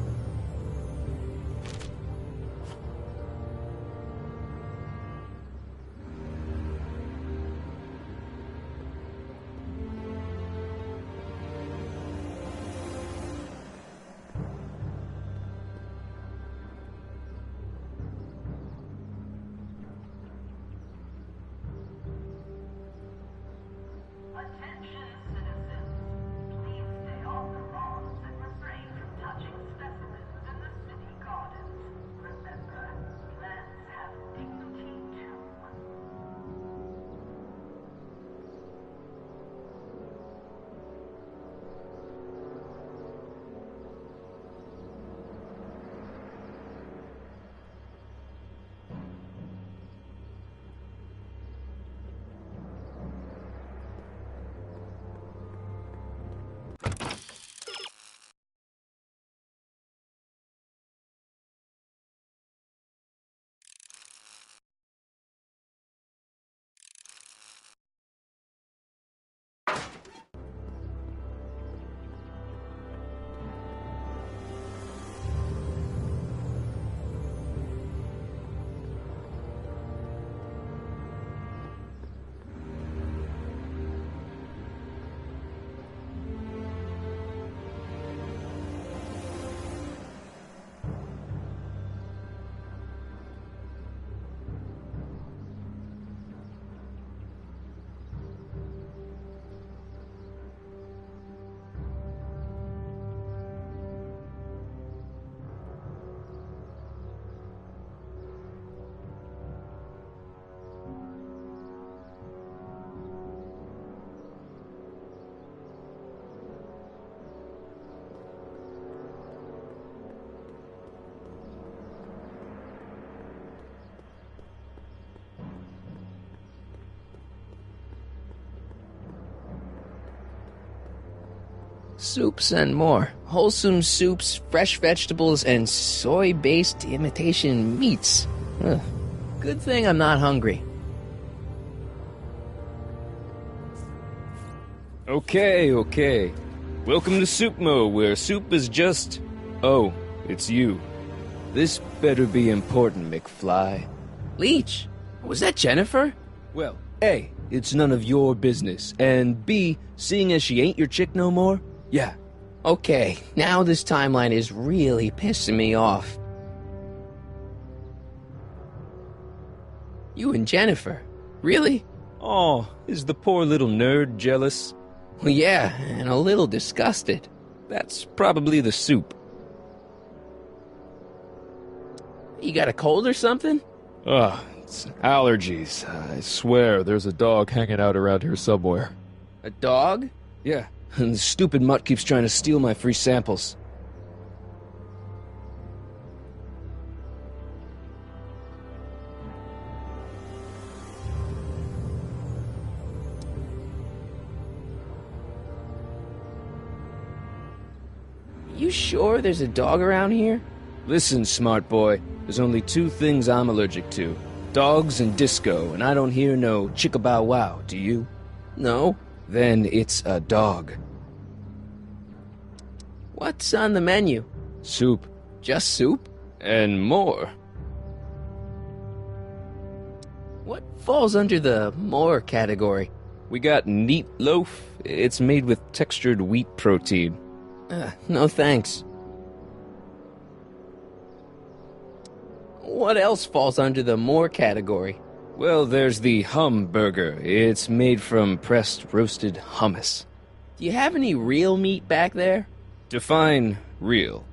Attention, citizens. Please stay off the lawns and refrain from touching specimens. Soups and more. Wholesome soups, fresh vegetables, and soy-based imitation meats. Ugh. Good thing I'm not hungry. Okay. Welcome to Soup Mo, where soup is just... Oh, it's you. This better be important, McFly. Leech, was that Jennifer? Well, A, it's none of your business, and B, seeing as she ain't your chick no more, yeah. Okay, now this timeline is really pissing me off. You and Jennifer? Really? Oh, is the poor little nerd jealous? Well, yeah, and a little disgusted. That's probably the soup. You got a cold or something? Ugh, it's allergies. I swear there's a dog hanging out around here somewhere. A dog? Yeah, and the stupid mutt keeps trying to steal my free samples. You sure there's a dog around here? Listen, smart boy, there's only two things I'm allergic to. Dogs and disco, and I don't hear no chicka-bow-wow, do you? No. Then it's a dog. What's on the menu? Soup. Just soup? And more. What falls under the more category? We got neat loaf. It's made with textured wheat protein. No thanks. What else falls under the more category? Well, there's the hum burger. It's made from pressed roasted hummus. Do you have any real meat back there? Define real.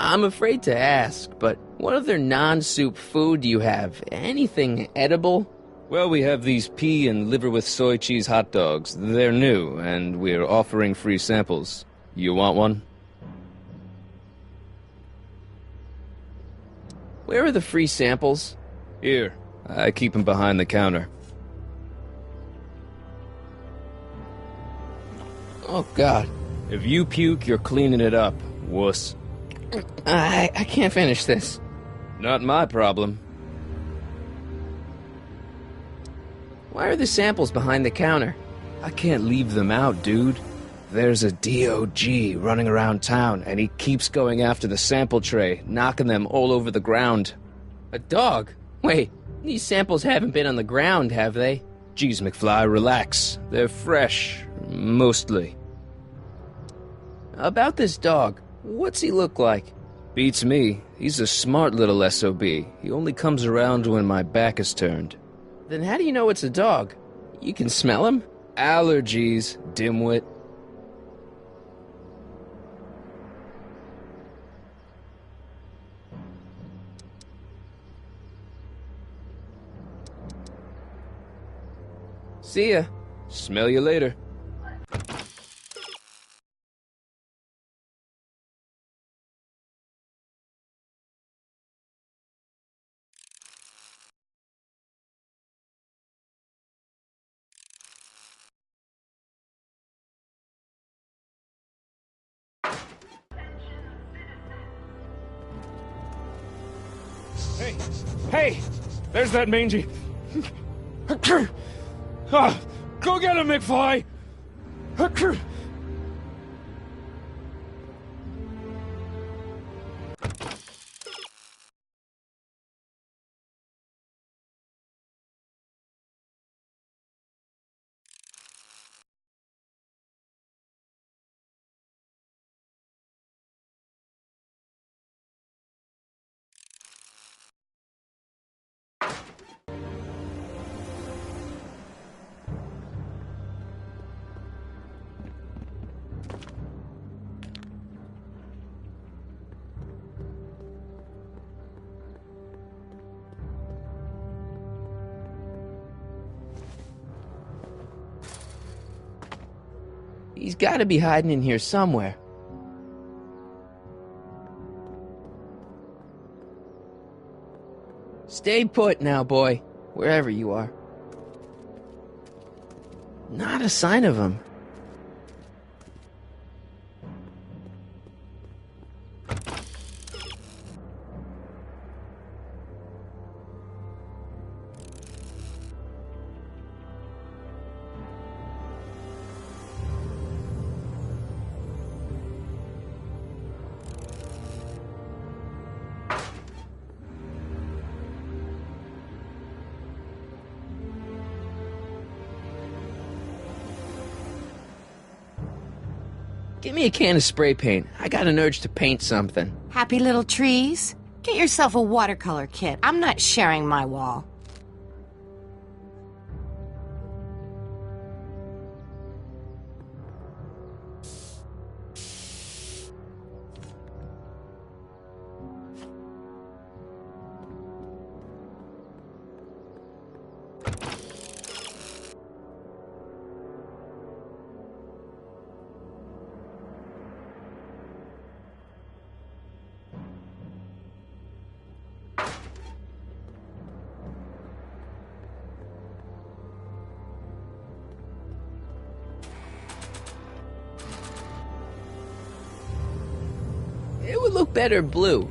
I'm afraid to ask, but what other non-soup food do you have? Anything edible? Well, we have these pea and liver with soy cheese hot dogs. They're new, and we're offering free samples. You want one? Where are the free samples? Here. I keep them behind the counter. Oh, God. If you puke, you're cleaning it up, wuss. I can't finish this. Not my problem. Why are the samples behind the counter? I can't leave them out, dude. There's a DOG running around town, and he keeps going after the sample tray, knocking them all over the ground. A dog? Wait, these samples haven't been on the ground, have they? Geez, McFly, relax. They're fresh. Mostly. About this dog, what's he look like? Beats me. He's a smart little SOB. He only comes around when my back is turned. Then how do you know it's a dog? You can smell him? Allergies, dimwit. See ya. Smell you later. Hey! There's that mangy... Go get him, McFly! He's gotta be hiding in here somewhere. Stay put now, boy, wherever you are. Not a sign of him. Give me a can of spray paint. I got an urge to paint something. Happy little trees? Get yourself a watercolor kit. I'm not sharing my wall. It would look better blue.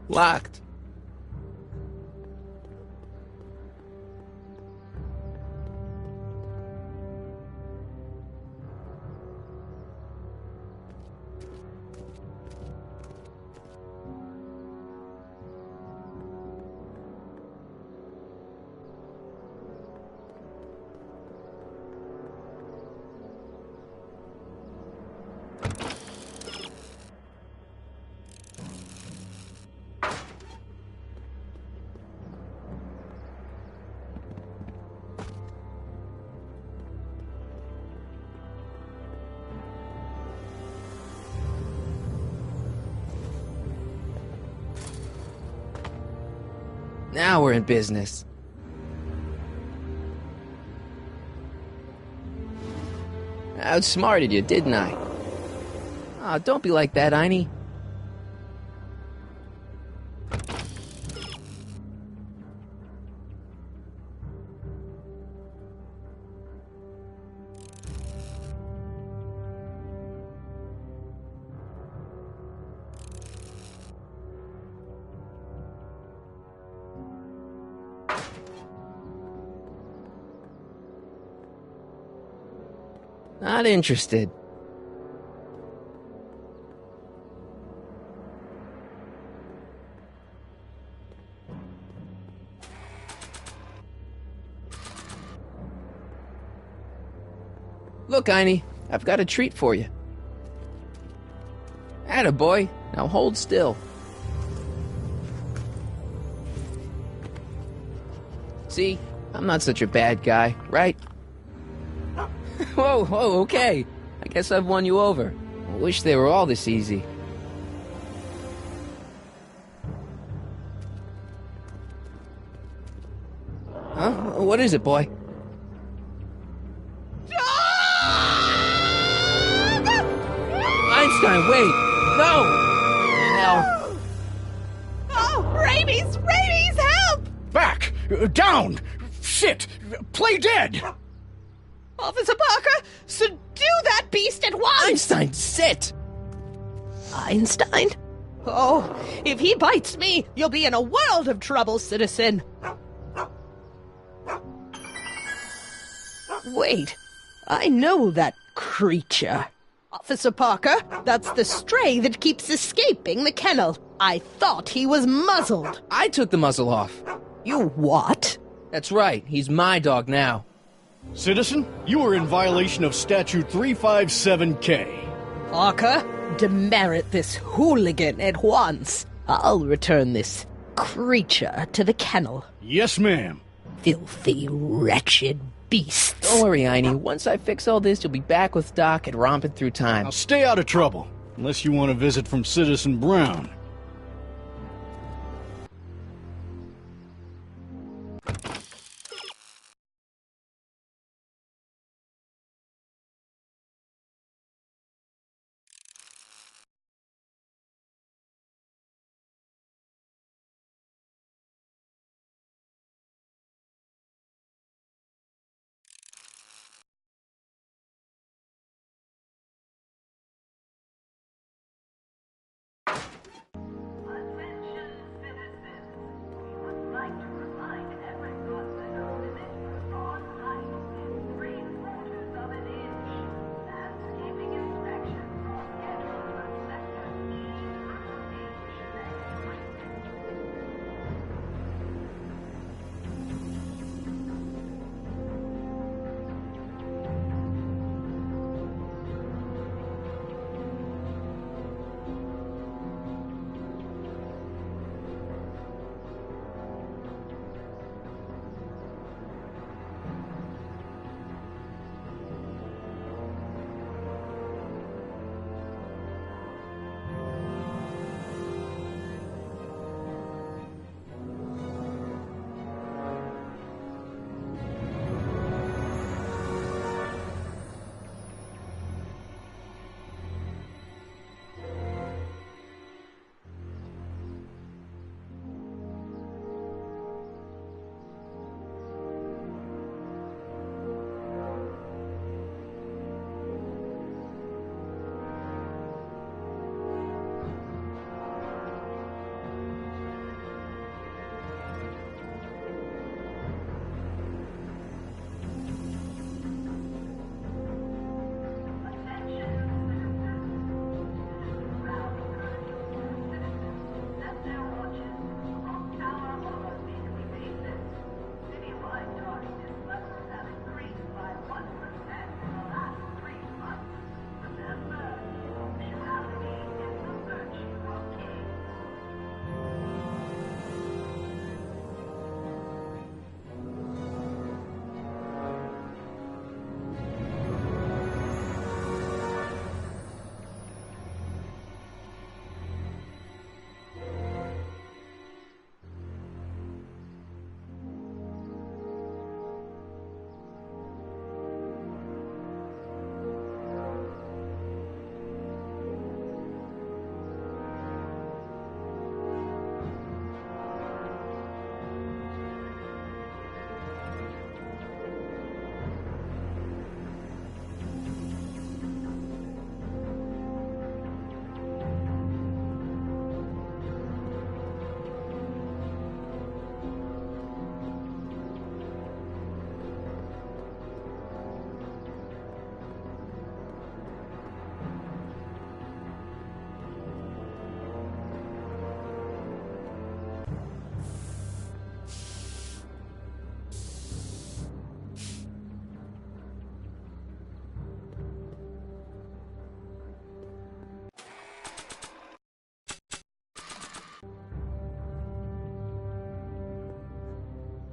Locked. Now we're in business. I outsmarted you, didn't I? Oh, don't be like that, Einie. Not interested. Look, Einie, I've got a treat for you. Attaboy, now hold still. See, I'm not such a bad guy, right? Whoa, okay. I guess I've won you over. I wish they were all this easy. Huh? What is it, boy? Einstein, wait! No! Hell. Oh, rabies! Rabies, help! Back! Down! Shit! Play dead! Officer Parker, subdue that beast at once! Einstein, sit! Einstein? Oh, if he bites me, you'll be in a world of trouble, citizen. Wait, I know that creature. Officer Parker, that's the stray that keeps escaping the kennel. I thought he was muzzled. I took the muzzle off. You what? That's right, he's my dog now. Citizen, you are in violation of Statute 357K. Parker, demerit this hooligan at once. I'll return this creature to the kennel. Yes, ma'am. Filthy, wretched beasts. Don't worry, Einie. Once I fix all this, you'll be back with Doc and romping through time. Now stay out of trouble, unless you want a visit from Citizen Brown.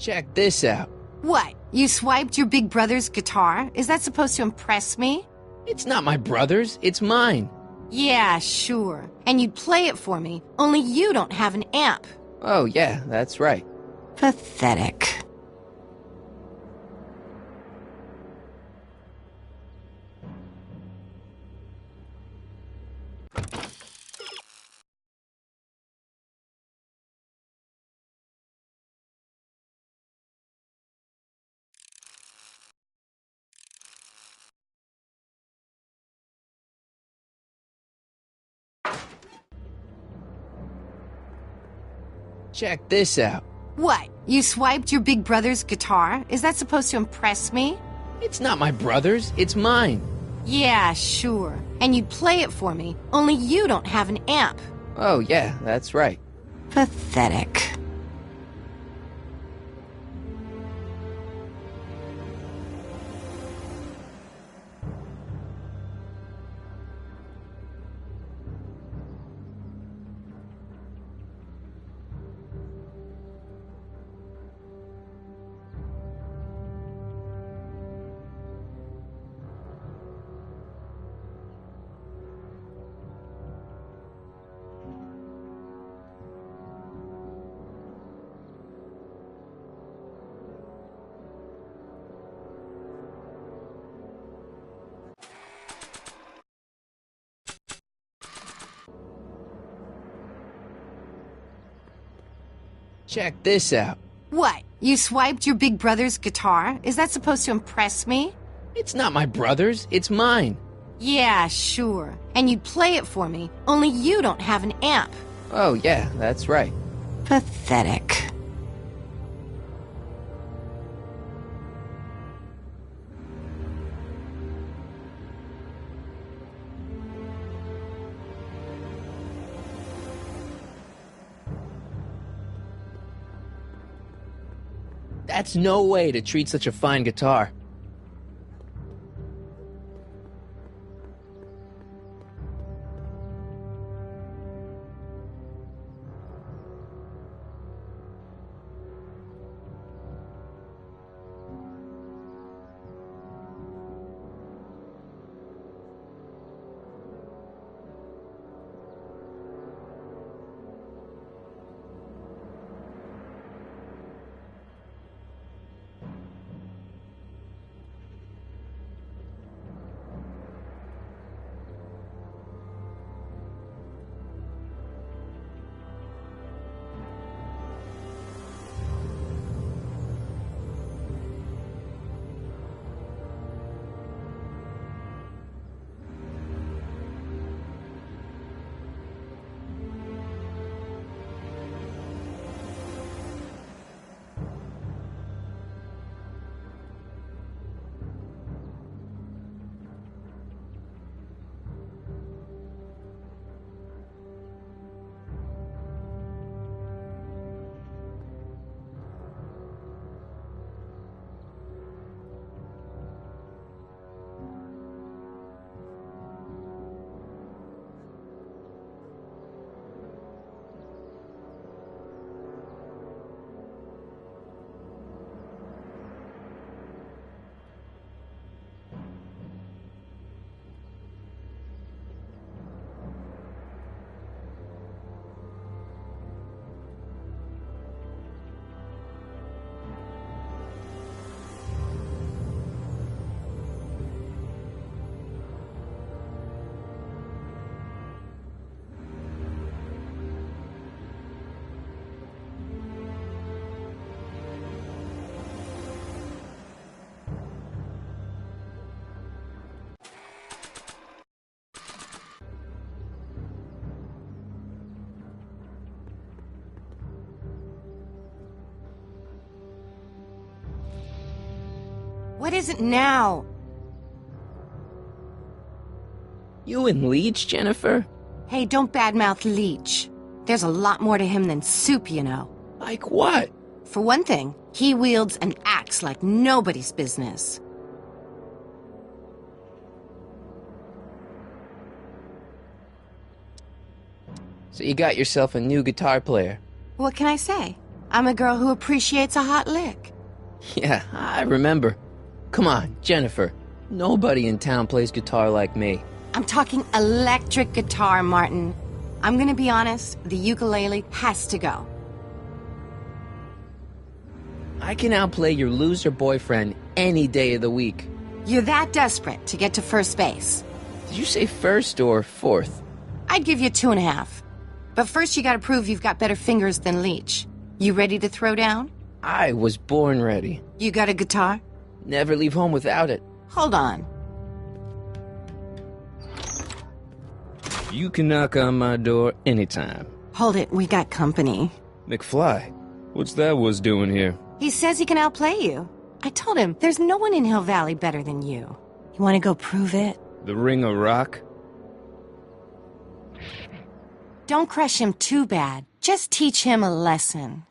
Check this out. What? You swiped your big brother's guitar? Is that supposed to impress me? It's not my brother's, it's mine. Yeah, sure. And you'd play it for me, only you don't have an amp. Oh, yeah, that's right. Pathetic. Check this out. What? You swiped your big brother's guitar? Is that supposed to impress me? It's not my brother's, it's mine. Yeah, sure. And you'd play it for me, only you don't have an amp. Oh, yeah, that's right. Pathetic. Check this out. What? You swiped your big brother's guitar? Is that supposed to impress me? It's not my brother's, it's mine. Yeah, sure. And you'd play it for me, only you don't have an amp. Oh, yeah, that's right. Pathetic. That's no way to treat such a fine guitar. What is it now? You and Leech, Jennifer? Hey, don't badmouth Leech. There's a lot more to him than soup, you know. Like what? For one thing, he wields an axe like nobody's business. So you got yourself a new guitar player. What can I say? I'm a girl who appreciates a hot lick. Yeah, I remember. Come on, Jennifer. Nobody in town plays guitar like me. I'm talking electric guitar, Martin. I'm gonna be honest, the ukulele has to go. I can outplay your loser boyfriend any day of the week. You're that desperate to get to first base. Did you say first or fourth? I'd give you 2.5. But first you gotta prove you've got better fingers than Leech. You ready to throw down? I was born ready. You got a guitar? Never leave home without it. Hold on. You can knock on my door anytime. Hold it, we got company. McFly, what's that was doing here? He says he can outplay you. I told him there's no one in Hill Valley better than you. You wanna go prove it? The Ring of Rock? Don't crush him too bad. Just teach him a lesson.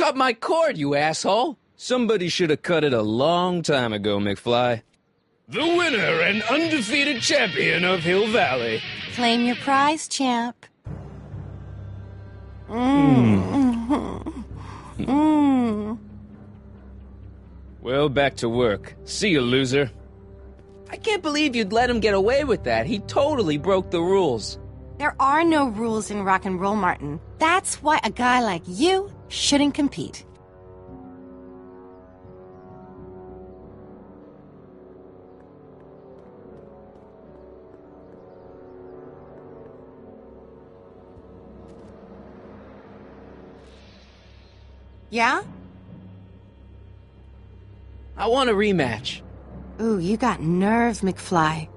cut my cord, you asshole! Somebody should have cut it a long time ago, McFly. The winner and undefeated champion of Hill Valley. Claim your prize, champ. Well, back to work. See you, loser. I can't believe you'd let him get away with that. He totally broke the rules. There are no rules in rock and roll, Martin. That's why a guy like you shouldn't compete. Yeah? I want a rematch. Ooh, you got nerve, McFly.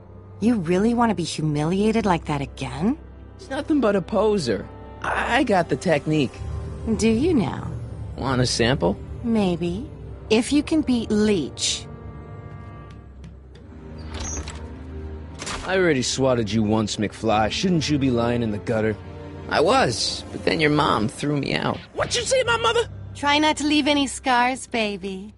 You really want to be humiliated like that again? It's nothing but a poser. I got the technique. Do you now? Want a sample? Maybe. If you can beat Leech. I already swatted you once, McFly. Shouldn't you be lying in the gutter? I was, but then your mom threw me out. What'd you say, my mother? Try not to leave any scars, baby.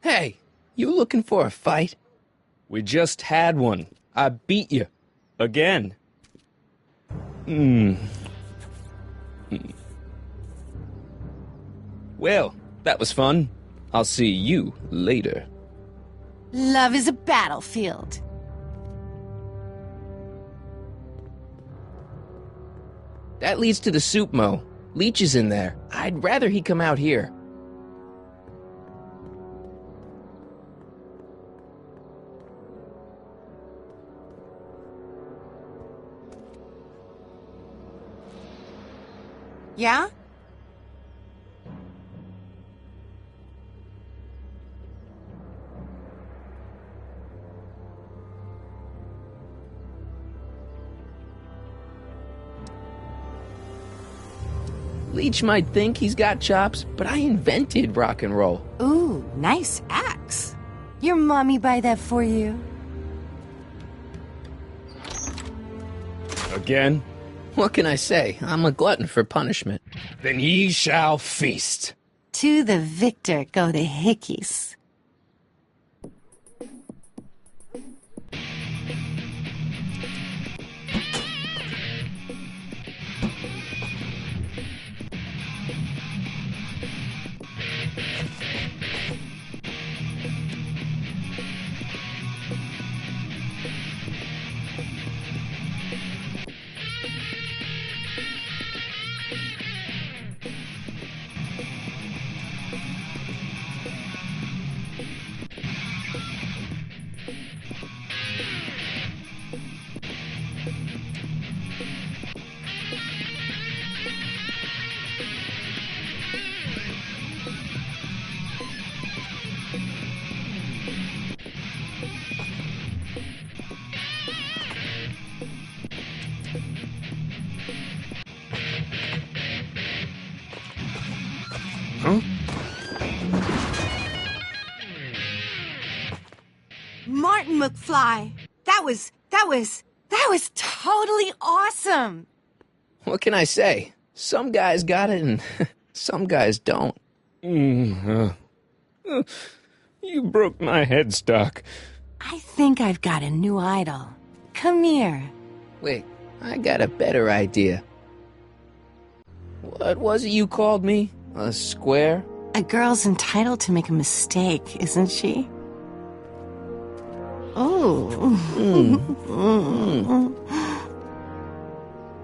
Hey, you looking for a fight? We just had one. I beat you. Again. Well, that was fun. I'll see you later. Love is a battlefield. That leads to the soup mo. Leech is in there. I'd rather he come out here. Yeah? Leech might think he's got chops, but I invented rock and roll. Ooh, nice axe. Your mommy buy that for you? Again? What can I say? I'm a glutton for punishment. Then ye shall feast. To the victor go the hickeys. Huh? Martin McFly, that was totally awesome. What can I say? Some guys got it and some guys don't. You broke my headstock. I think I've got a new idol. Come here. Wait, I got a better idea. What was it you called me? A square? A girl's entitled to make a mistake, isn't she? Oh.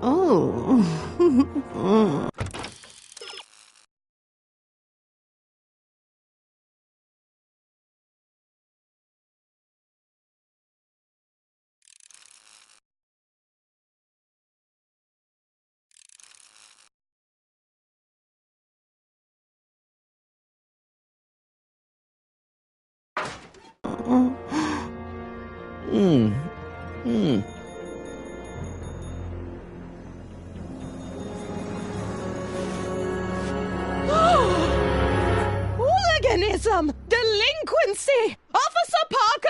Oh. Hooliganism! Delinquency! Officer Parker!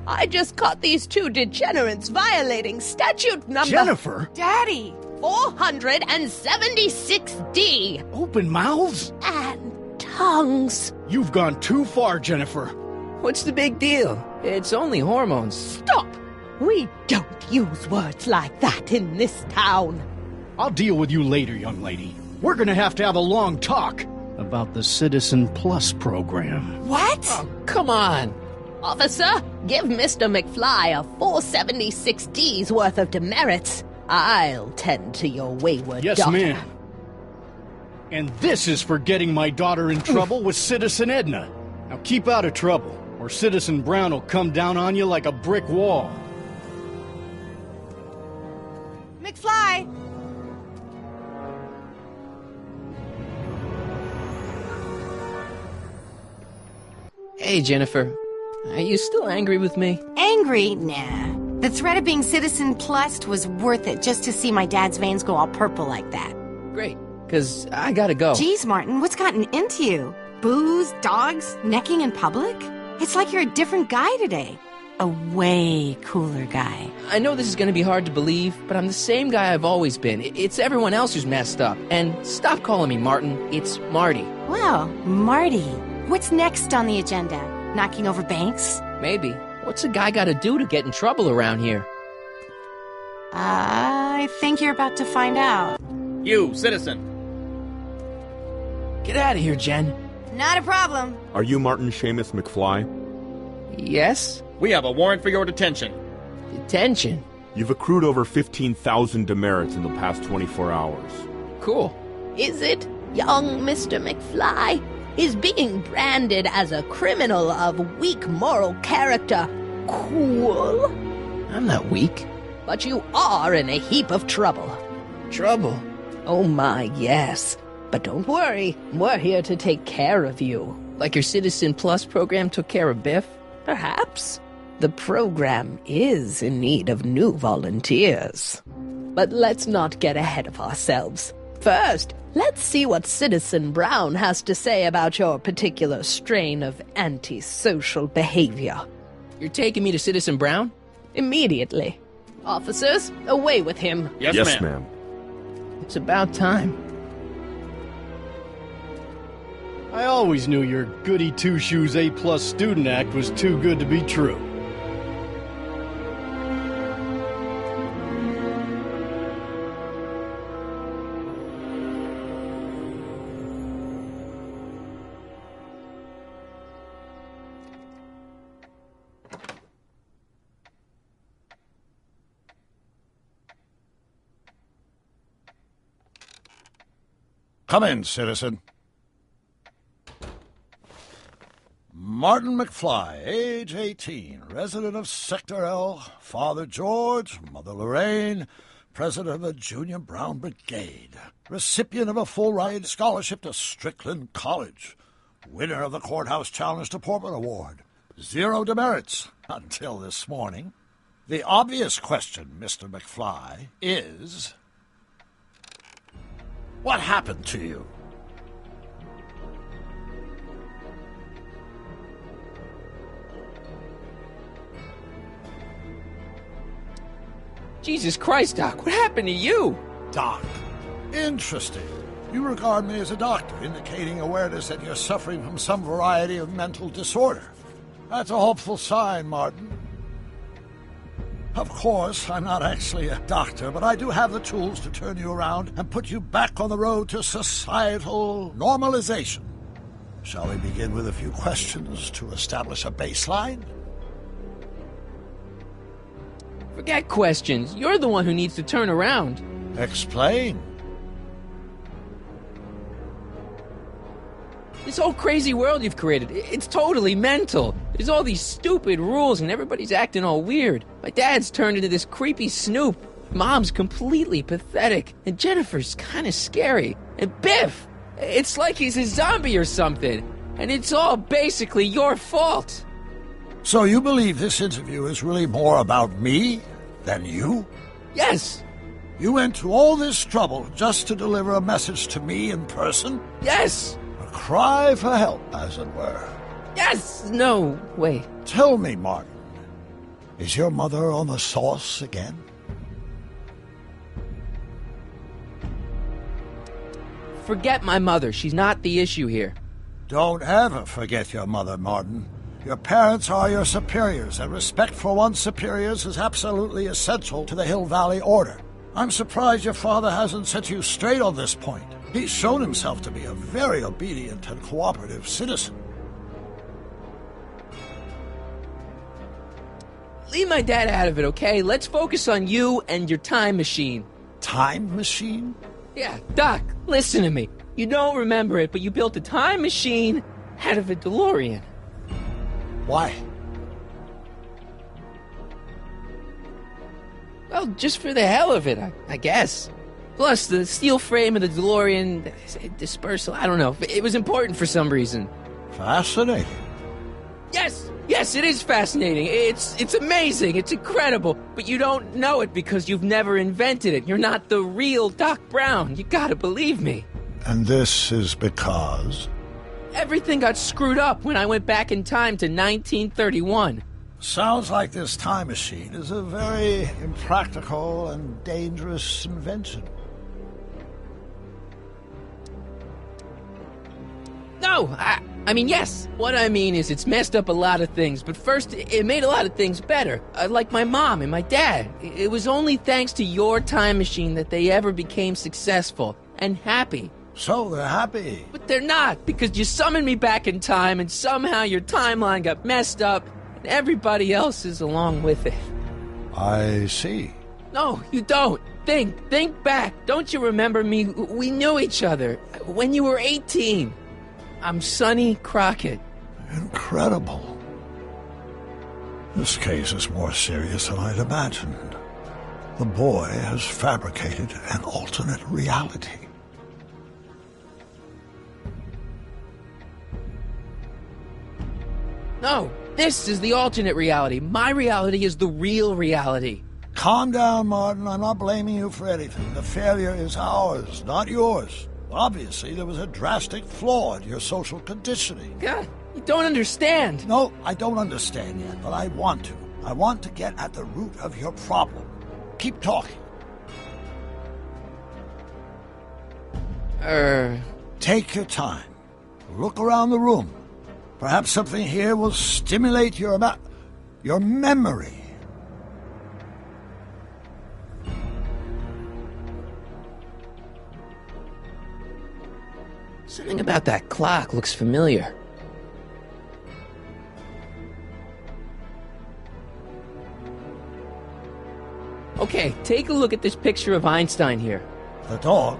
I I just caught these two degenerates violating statute number... Jennifer! Daddy! 476D! Open mouths? And tongues. You've gone too far, Jennifer. What's the big deal? It's only hormones. Stop! We don't use words like that in this town. I'll deal with you later, young lady. We're gonna have to have a long talk about the Citizen Plus program. What? Oh, come on. Officer, give Mr. McFly a 476D's worth of demerits. I'll tend to your wayward Yes, daughter. ma'am. And this is for getting my daughter in trouble with Citizen Edna. Now keep out of trouble, or Citizen Brown will come down on you like a brick wall. McFly! Hey, Jennifer. Are you still angry with me? Angry? Nah. The threat of being Citizen Plus was worth it just to see my dad's veins go all purple like that. Great, because I gotta go. Geez, Martin, what's gotten into you? Booze, dogs, necking in public? It's like you're a different guy today. A way cooler guy. I know this is gonna be hard to believe, but I'm the same guy I've always been. It's everyone else who's messed up. And stop calling me Martin. It's Marty. Well, Marty, what's next on the agenda? Knocking over banks? Maybe. What's a guy gotta do to get in trouble around here? I think you're about to find out. You, citizen. Get out of here, Jen. Not a problem. Are you Martin Seamus McFly? Yes? We have a warrant for your detention. Detention? You've accrued over 15,000 demerits in the past 24 hours. Cool. Is it, young Mr. McFly? Is being branded as a criminal of weak moral character cool? I'm not weak. But you are in a heap of trouble. Trouble? Oh my, yes. But don't worry, we're here to take care of you. Like your Citizen Plus program took care of Biff? Perhaps. The program is in need of new volunteers. But let's not get ahead of ourselves. First, let's see what Citizen Brown has to say about your particular strain of antisocial behavior. You're taking me to Citizen Brown? Immediately. Officers, away with him. Yes, ma'am. It's about time. I always knew your goody two-shoes A-plus student act was too good to be true. Come in, citizen. Martin McFly, age 18, resident of Sector L, Father George, Mother Lorraine, president of the Junior Brown Brigade, recipient of a full-ride scholarship to Strickland College, winner of the Courthouse Challenge Deportment Award, 0 demerits until this morning. The obvious question, Mr. McFly, is... what happened to you? Jesus Christ, Doc, what happened to you? Doc. Interesting. You regard me as a doctor, indicating awareness that you're suffering from some variety of mental disorder. That's a hopeful sign, Martin. Of course, I'm not actually a doctor, but I do have the tools to turn you around and put you back on the road to societal normalization. Shall we begin with a few questions to establish a baseline? Forget questions. You're the one who needs to turn around. Explain. This whole crazy world you've created, it's totally mental. There's all these stupid rules and everybody's acting all weird. My dad's turned into this creepy snoop. Mom's completely pathetic. And Jennifer's kind of scary. And Biff, it's like he's a zombie or something. And it's all basically your fault. So you believe this interview is really more about me than you? Yes. You went to all this trouble just to deliver a message to me in person? Yes. A cry for help, as it were. Yes. No, wait. Tell me, Martin, Is your mother on the sauce again? Forget my mother. She's not the issue here. Don't ever forget your mother, Martin. Your parents are your superiors, and respect for one's superiors is absolutely essential to the Hill Valley Order. I'm surprised your father hasn't set you straight on this point. He's shown himself to be a very obedient and cooperative citizen. Leave my dad out of it, okay? Let's focus on you and your time machine. Time machine? Yeah, Doc, listen to me. You don't remember it, but you built a time machine out of a DeLorean. Why? Well, just for the hell of it, I guess. Plus, the steel frame of the DeLorean dispersal, I don't know. It was important for some reason. Fascinating. Yes, it is fascinating. It's amazing. It's incredible. But you don't know it because you've never invented it. You're not the real Doc Brown. You gotta believe me. And this is because? Everything got screwed up when I went back in time to 1931. Sounds like this time machine is a very impractical and dangerous invention. No, I mean, yes. What I mean is it's messed up a lot of things, but first, it made a lot of things better. Like my mom and my dad. It was only thanks to your time machine that they ever became successful and happy. So they're happy. But they're not, because you summoned me back in time, and somehow your timeline got messed up, and everybody else is along with it. I see. No, you don't. Think back. Don't you remember me? We knew each other when you were 18. I'm Sonny Crockett. Incredible. This case is more serious than I'd imagined. The boy has fabricated an alternate reality. No, this is the alternate reality. My reality is the real reality. Calm down, Martin. I'm not blaming you for anything. The failure is ours, not yours. Obviously, there was a drastic flaw in your social conditioning. God, you don't understand. No, I don't understand yet, but I want to. I want to get at the root of your problem. Keep talking. Take your time. Look around the room. Perhaps something here will stimulate your memory. Something about that clock looks familiar. Okay, take a look at this picture of Einstein here. The dog?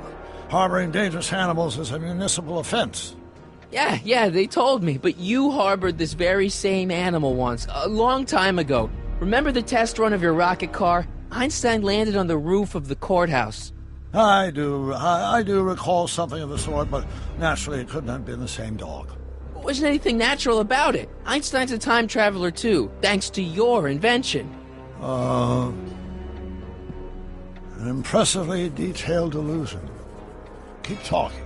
Harboring dangerous animals is a municipal offense. Yeah, they told me, but you harbored this very same animal once, a long time ago. Remember the test run of your rocket car? Einstein landed on the roof of the courthouse. I do recall something of the sort, but naturally it couldn't have been the same dog. There wasn't anything natural about it. Einstein's a time traveler too, thanks to your invention. An impressively detailed illusion. Keep talking.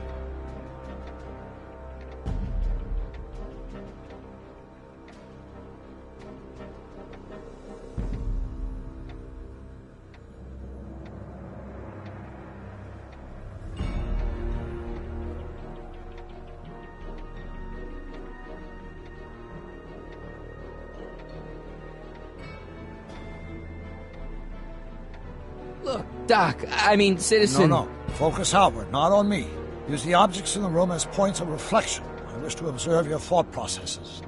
Look, Doc, I mean, citizen... No. Focus outward, not on me. Use the objects in the room as points of reflection. I wish to observe your thought processes.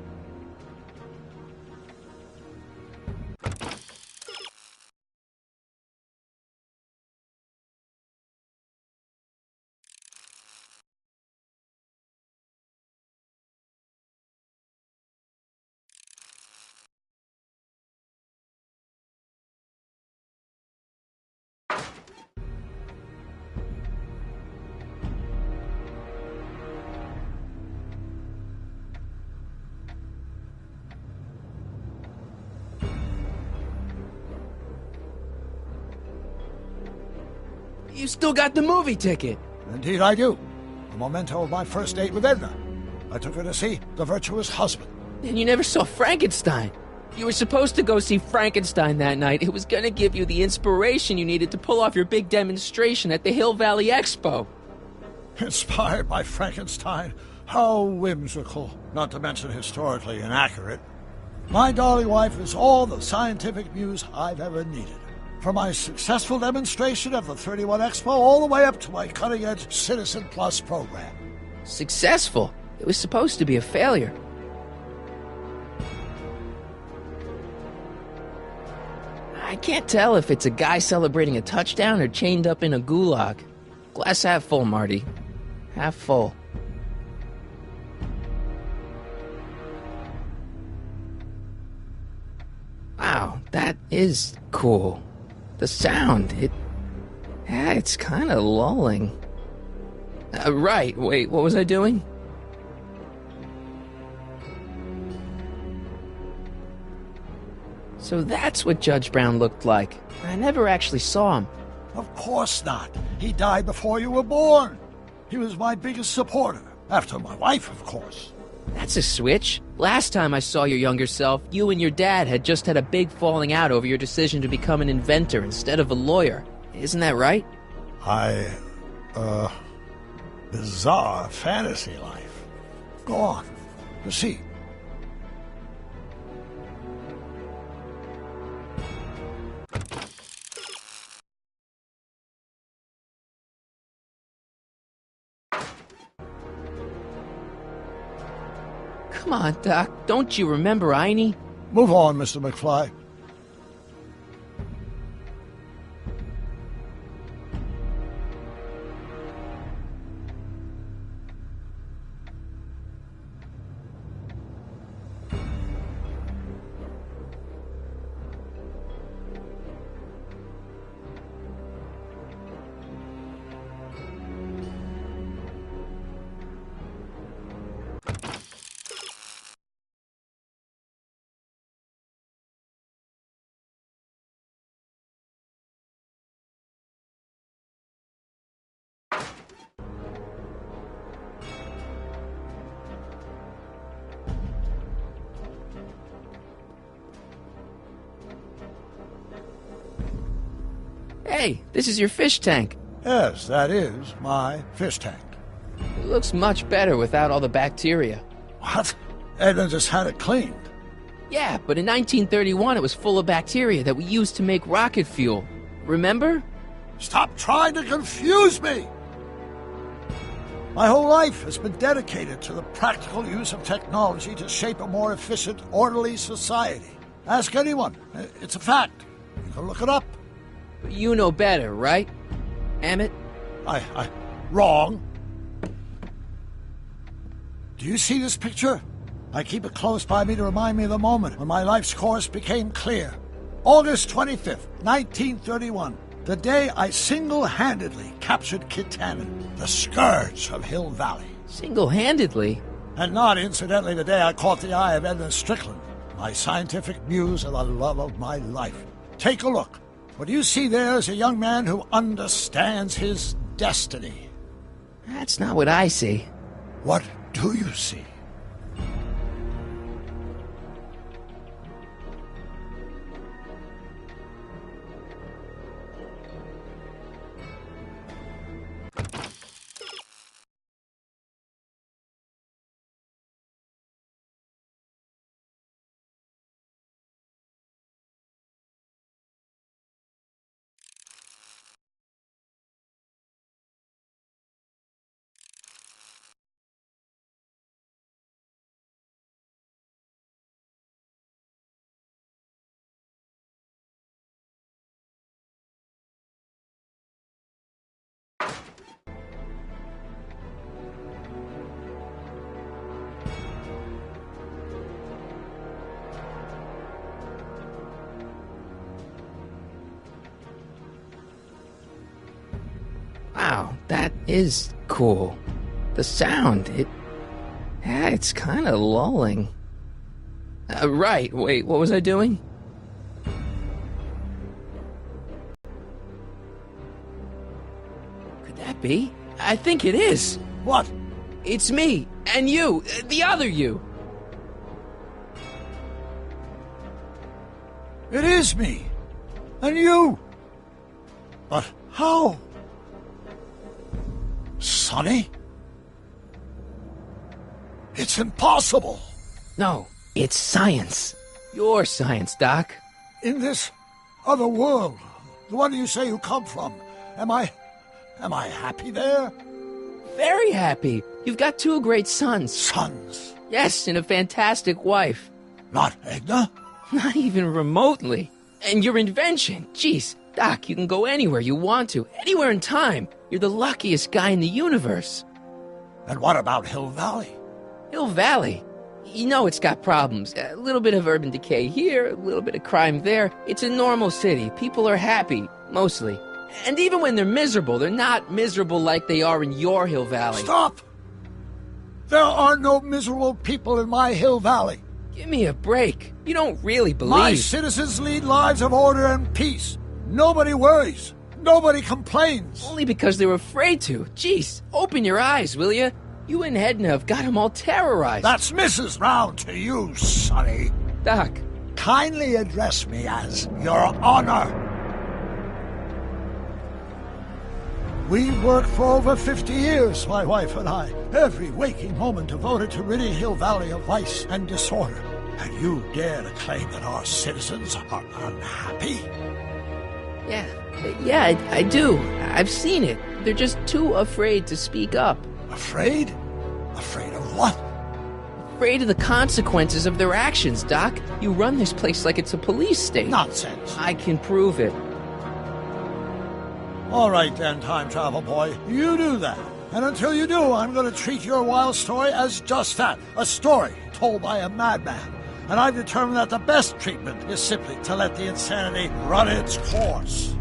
You still got the movie ticket. Indeed I do. A memento of my first date with Edna. I took her to see The Virtuous Husband. And you never saw Frankenstein. You were supposed to go see Frankenstein that night. It was gonna give you the inspiration you needed to pull off your big demonstration at the Hill Valley Expo. Inspired by Frankenstein? How whimsical, not to mention historically inaccurate. My darling wife is all the scientific muse I've ever needed. From my successful demonstration of the 31 Expo all the way up to my cutting-edge Citizen Plus program. Successful? It was supposed to be a failure. I can't tell if it's a guy celebrating a touchdown or chained up in a gulag. Glass half full, Marty. Half full. Wow, that is cool. The sound, it's kind of lulling. Right, wait, what was I doing? So that's what Judge Brown looked like. I never actually saw him. Of course not. He died before you were born. He was my biggest supporter, after my wife, of course. That's a switch. Last time I saw your younger self, you and your dad had just had a big falling out over your decision to become an inventor instead of a lawyer. Isn't that right? Bizarre fantasy life. Go on. Proceed. Come on, Doc. Don't you remember Einie? Move on, Mr. McFly. Hey, this is your fish tank. Yes, that is my fish tank. It looks much better without all the bacteria. What? Edna just had it cleaned. Yeah, but in 1931 it was full of bacteria that we used to make rocket fuel. Remember? Stop trying to confuse me! My whole life has been dedicated to the practical use of technology to shape a more efficient, orderly society. Ask anyone. It's a fact. You can look it up. But you know better, right? Emmett? Wrong. Do you see this picture? I keep it close by me to remind me of the moment when my life's course became clear. August 25th, 1931. The day I single-handedly captured Kid Tannen, the scourge of Hill Valley. Single-handedly? And not, incidentally, the day I caught the eye of Edna Strickland, my scientific muse and the love of my life. Take a look. What you see there is a young man who understands his destiny. That's not what I see. What do you see? Wow, that is cool. The sound, it's kind of lulling. Right, wait, what was I doing? Could that be? I think it is. What? It's me, and you, the other you. It is me. And you. But how? Sonny? It's impossible. No, it's science. Your science, Doc. In this other world, the one you say you come from, am I happy there? Very happy. You've got 2 great sons. Sons? Yes, and a fantastic wife. Not Edna? Not even remotely. And your invention, jeez, Doc, you can go anywhere you want to, anywhere in time. You're the luckiest guy in the universe. And what about Hill Valley? Hill Valley? You know it's got problems. A little bit of urban decay here, a little bit of crime there. It's a normal city. People are happy, mostly. And even when they're miserable, they're not miserable like they are in your Hill Valley. Stop! There are no miserable people in my Hill Valley. Give me a break. You don't really believe... My citizens lead lives of order and peace. Nobody worries. Nobody complains. Only because they're afraid to. Jeez, open your eyes, will you? You and Edna have got them all terrorized. That's Mrs. Brown to you, Sonny. Doc. Kindly address me as Your Honor. We worked for over 50 years, my wife and I. Every waking moment devoted to ridding Hill Valley of vice and disorder. And you dare to claim that our citizens are unhappy? Yeah, I do. I've seen it. They're just too afraid to speak up. Afraid? Afraid of what? Afraid of the consequences of their actions, Doc. You run this place like it's a police state. Nonsense. I can prove it. All right then, time travel boy. You do that. And until you do, I'm going to treat your wild story as just that. A story told by a madman. And I've determined that the best treatment is simply to let the insanity run its course.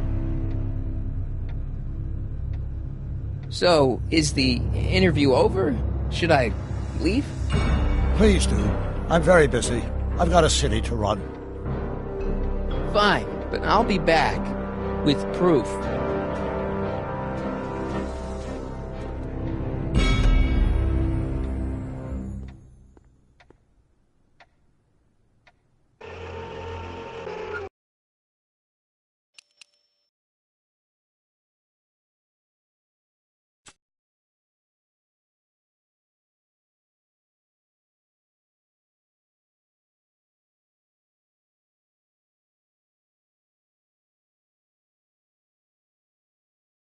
So, is the interview over? Should I leave? Please do. I'm very busy. I've got a city to run. Fine, but I'll be back with proof.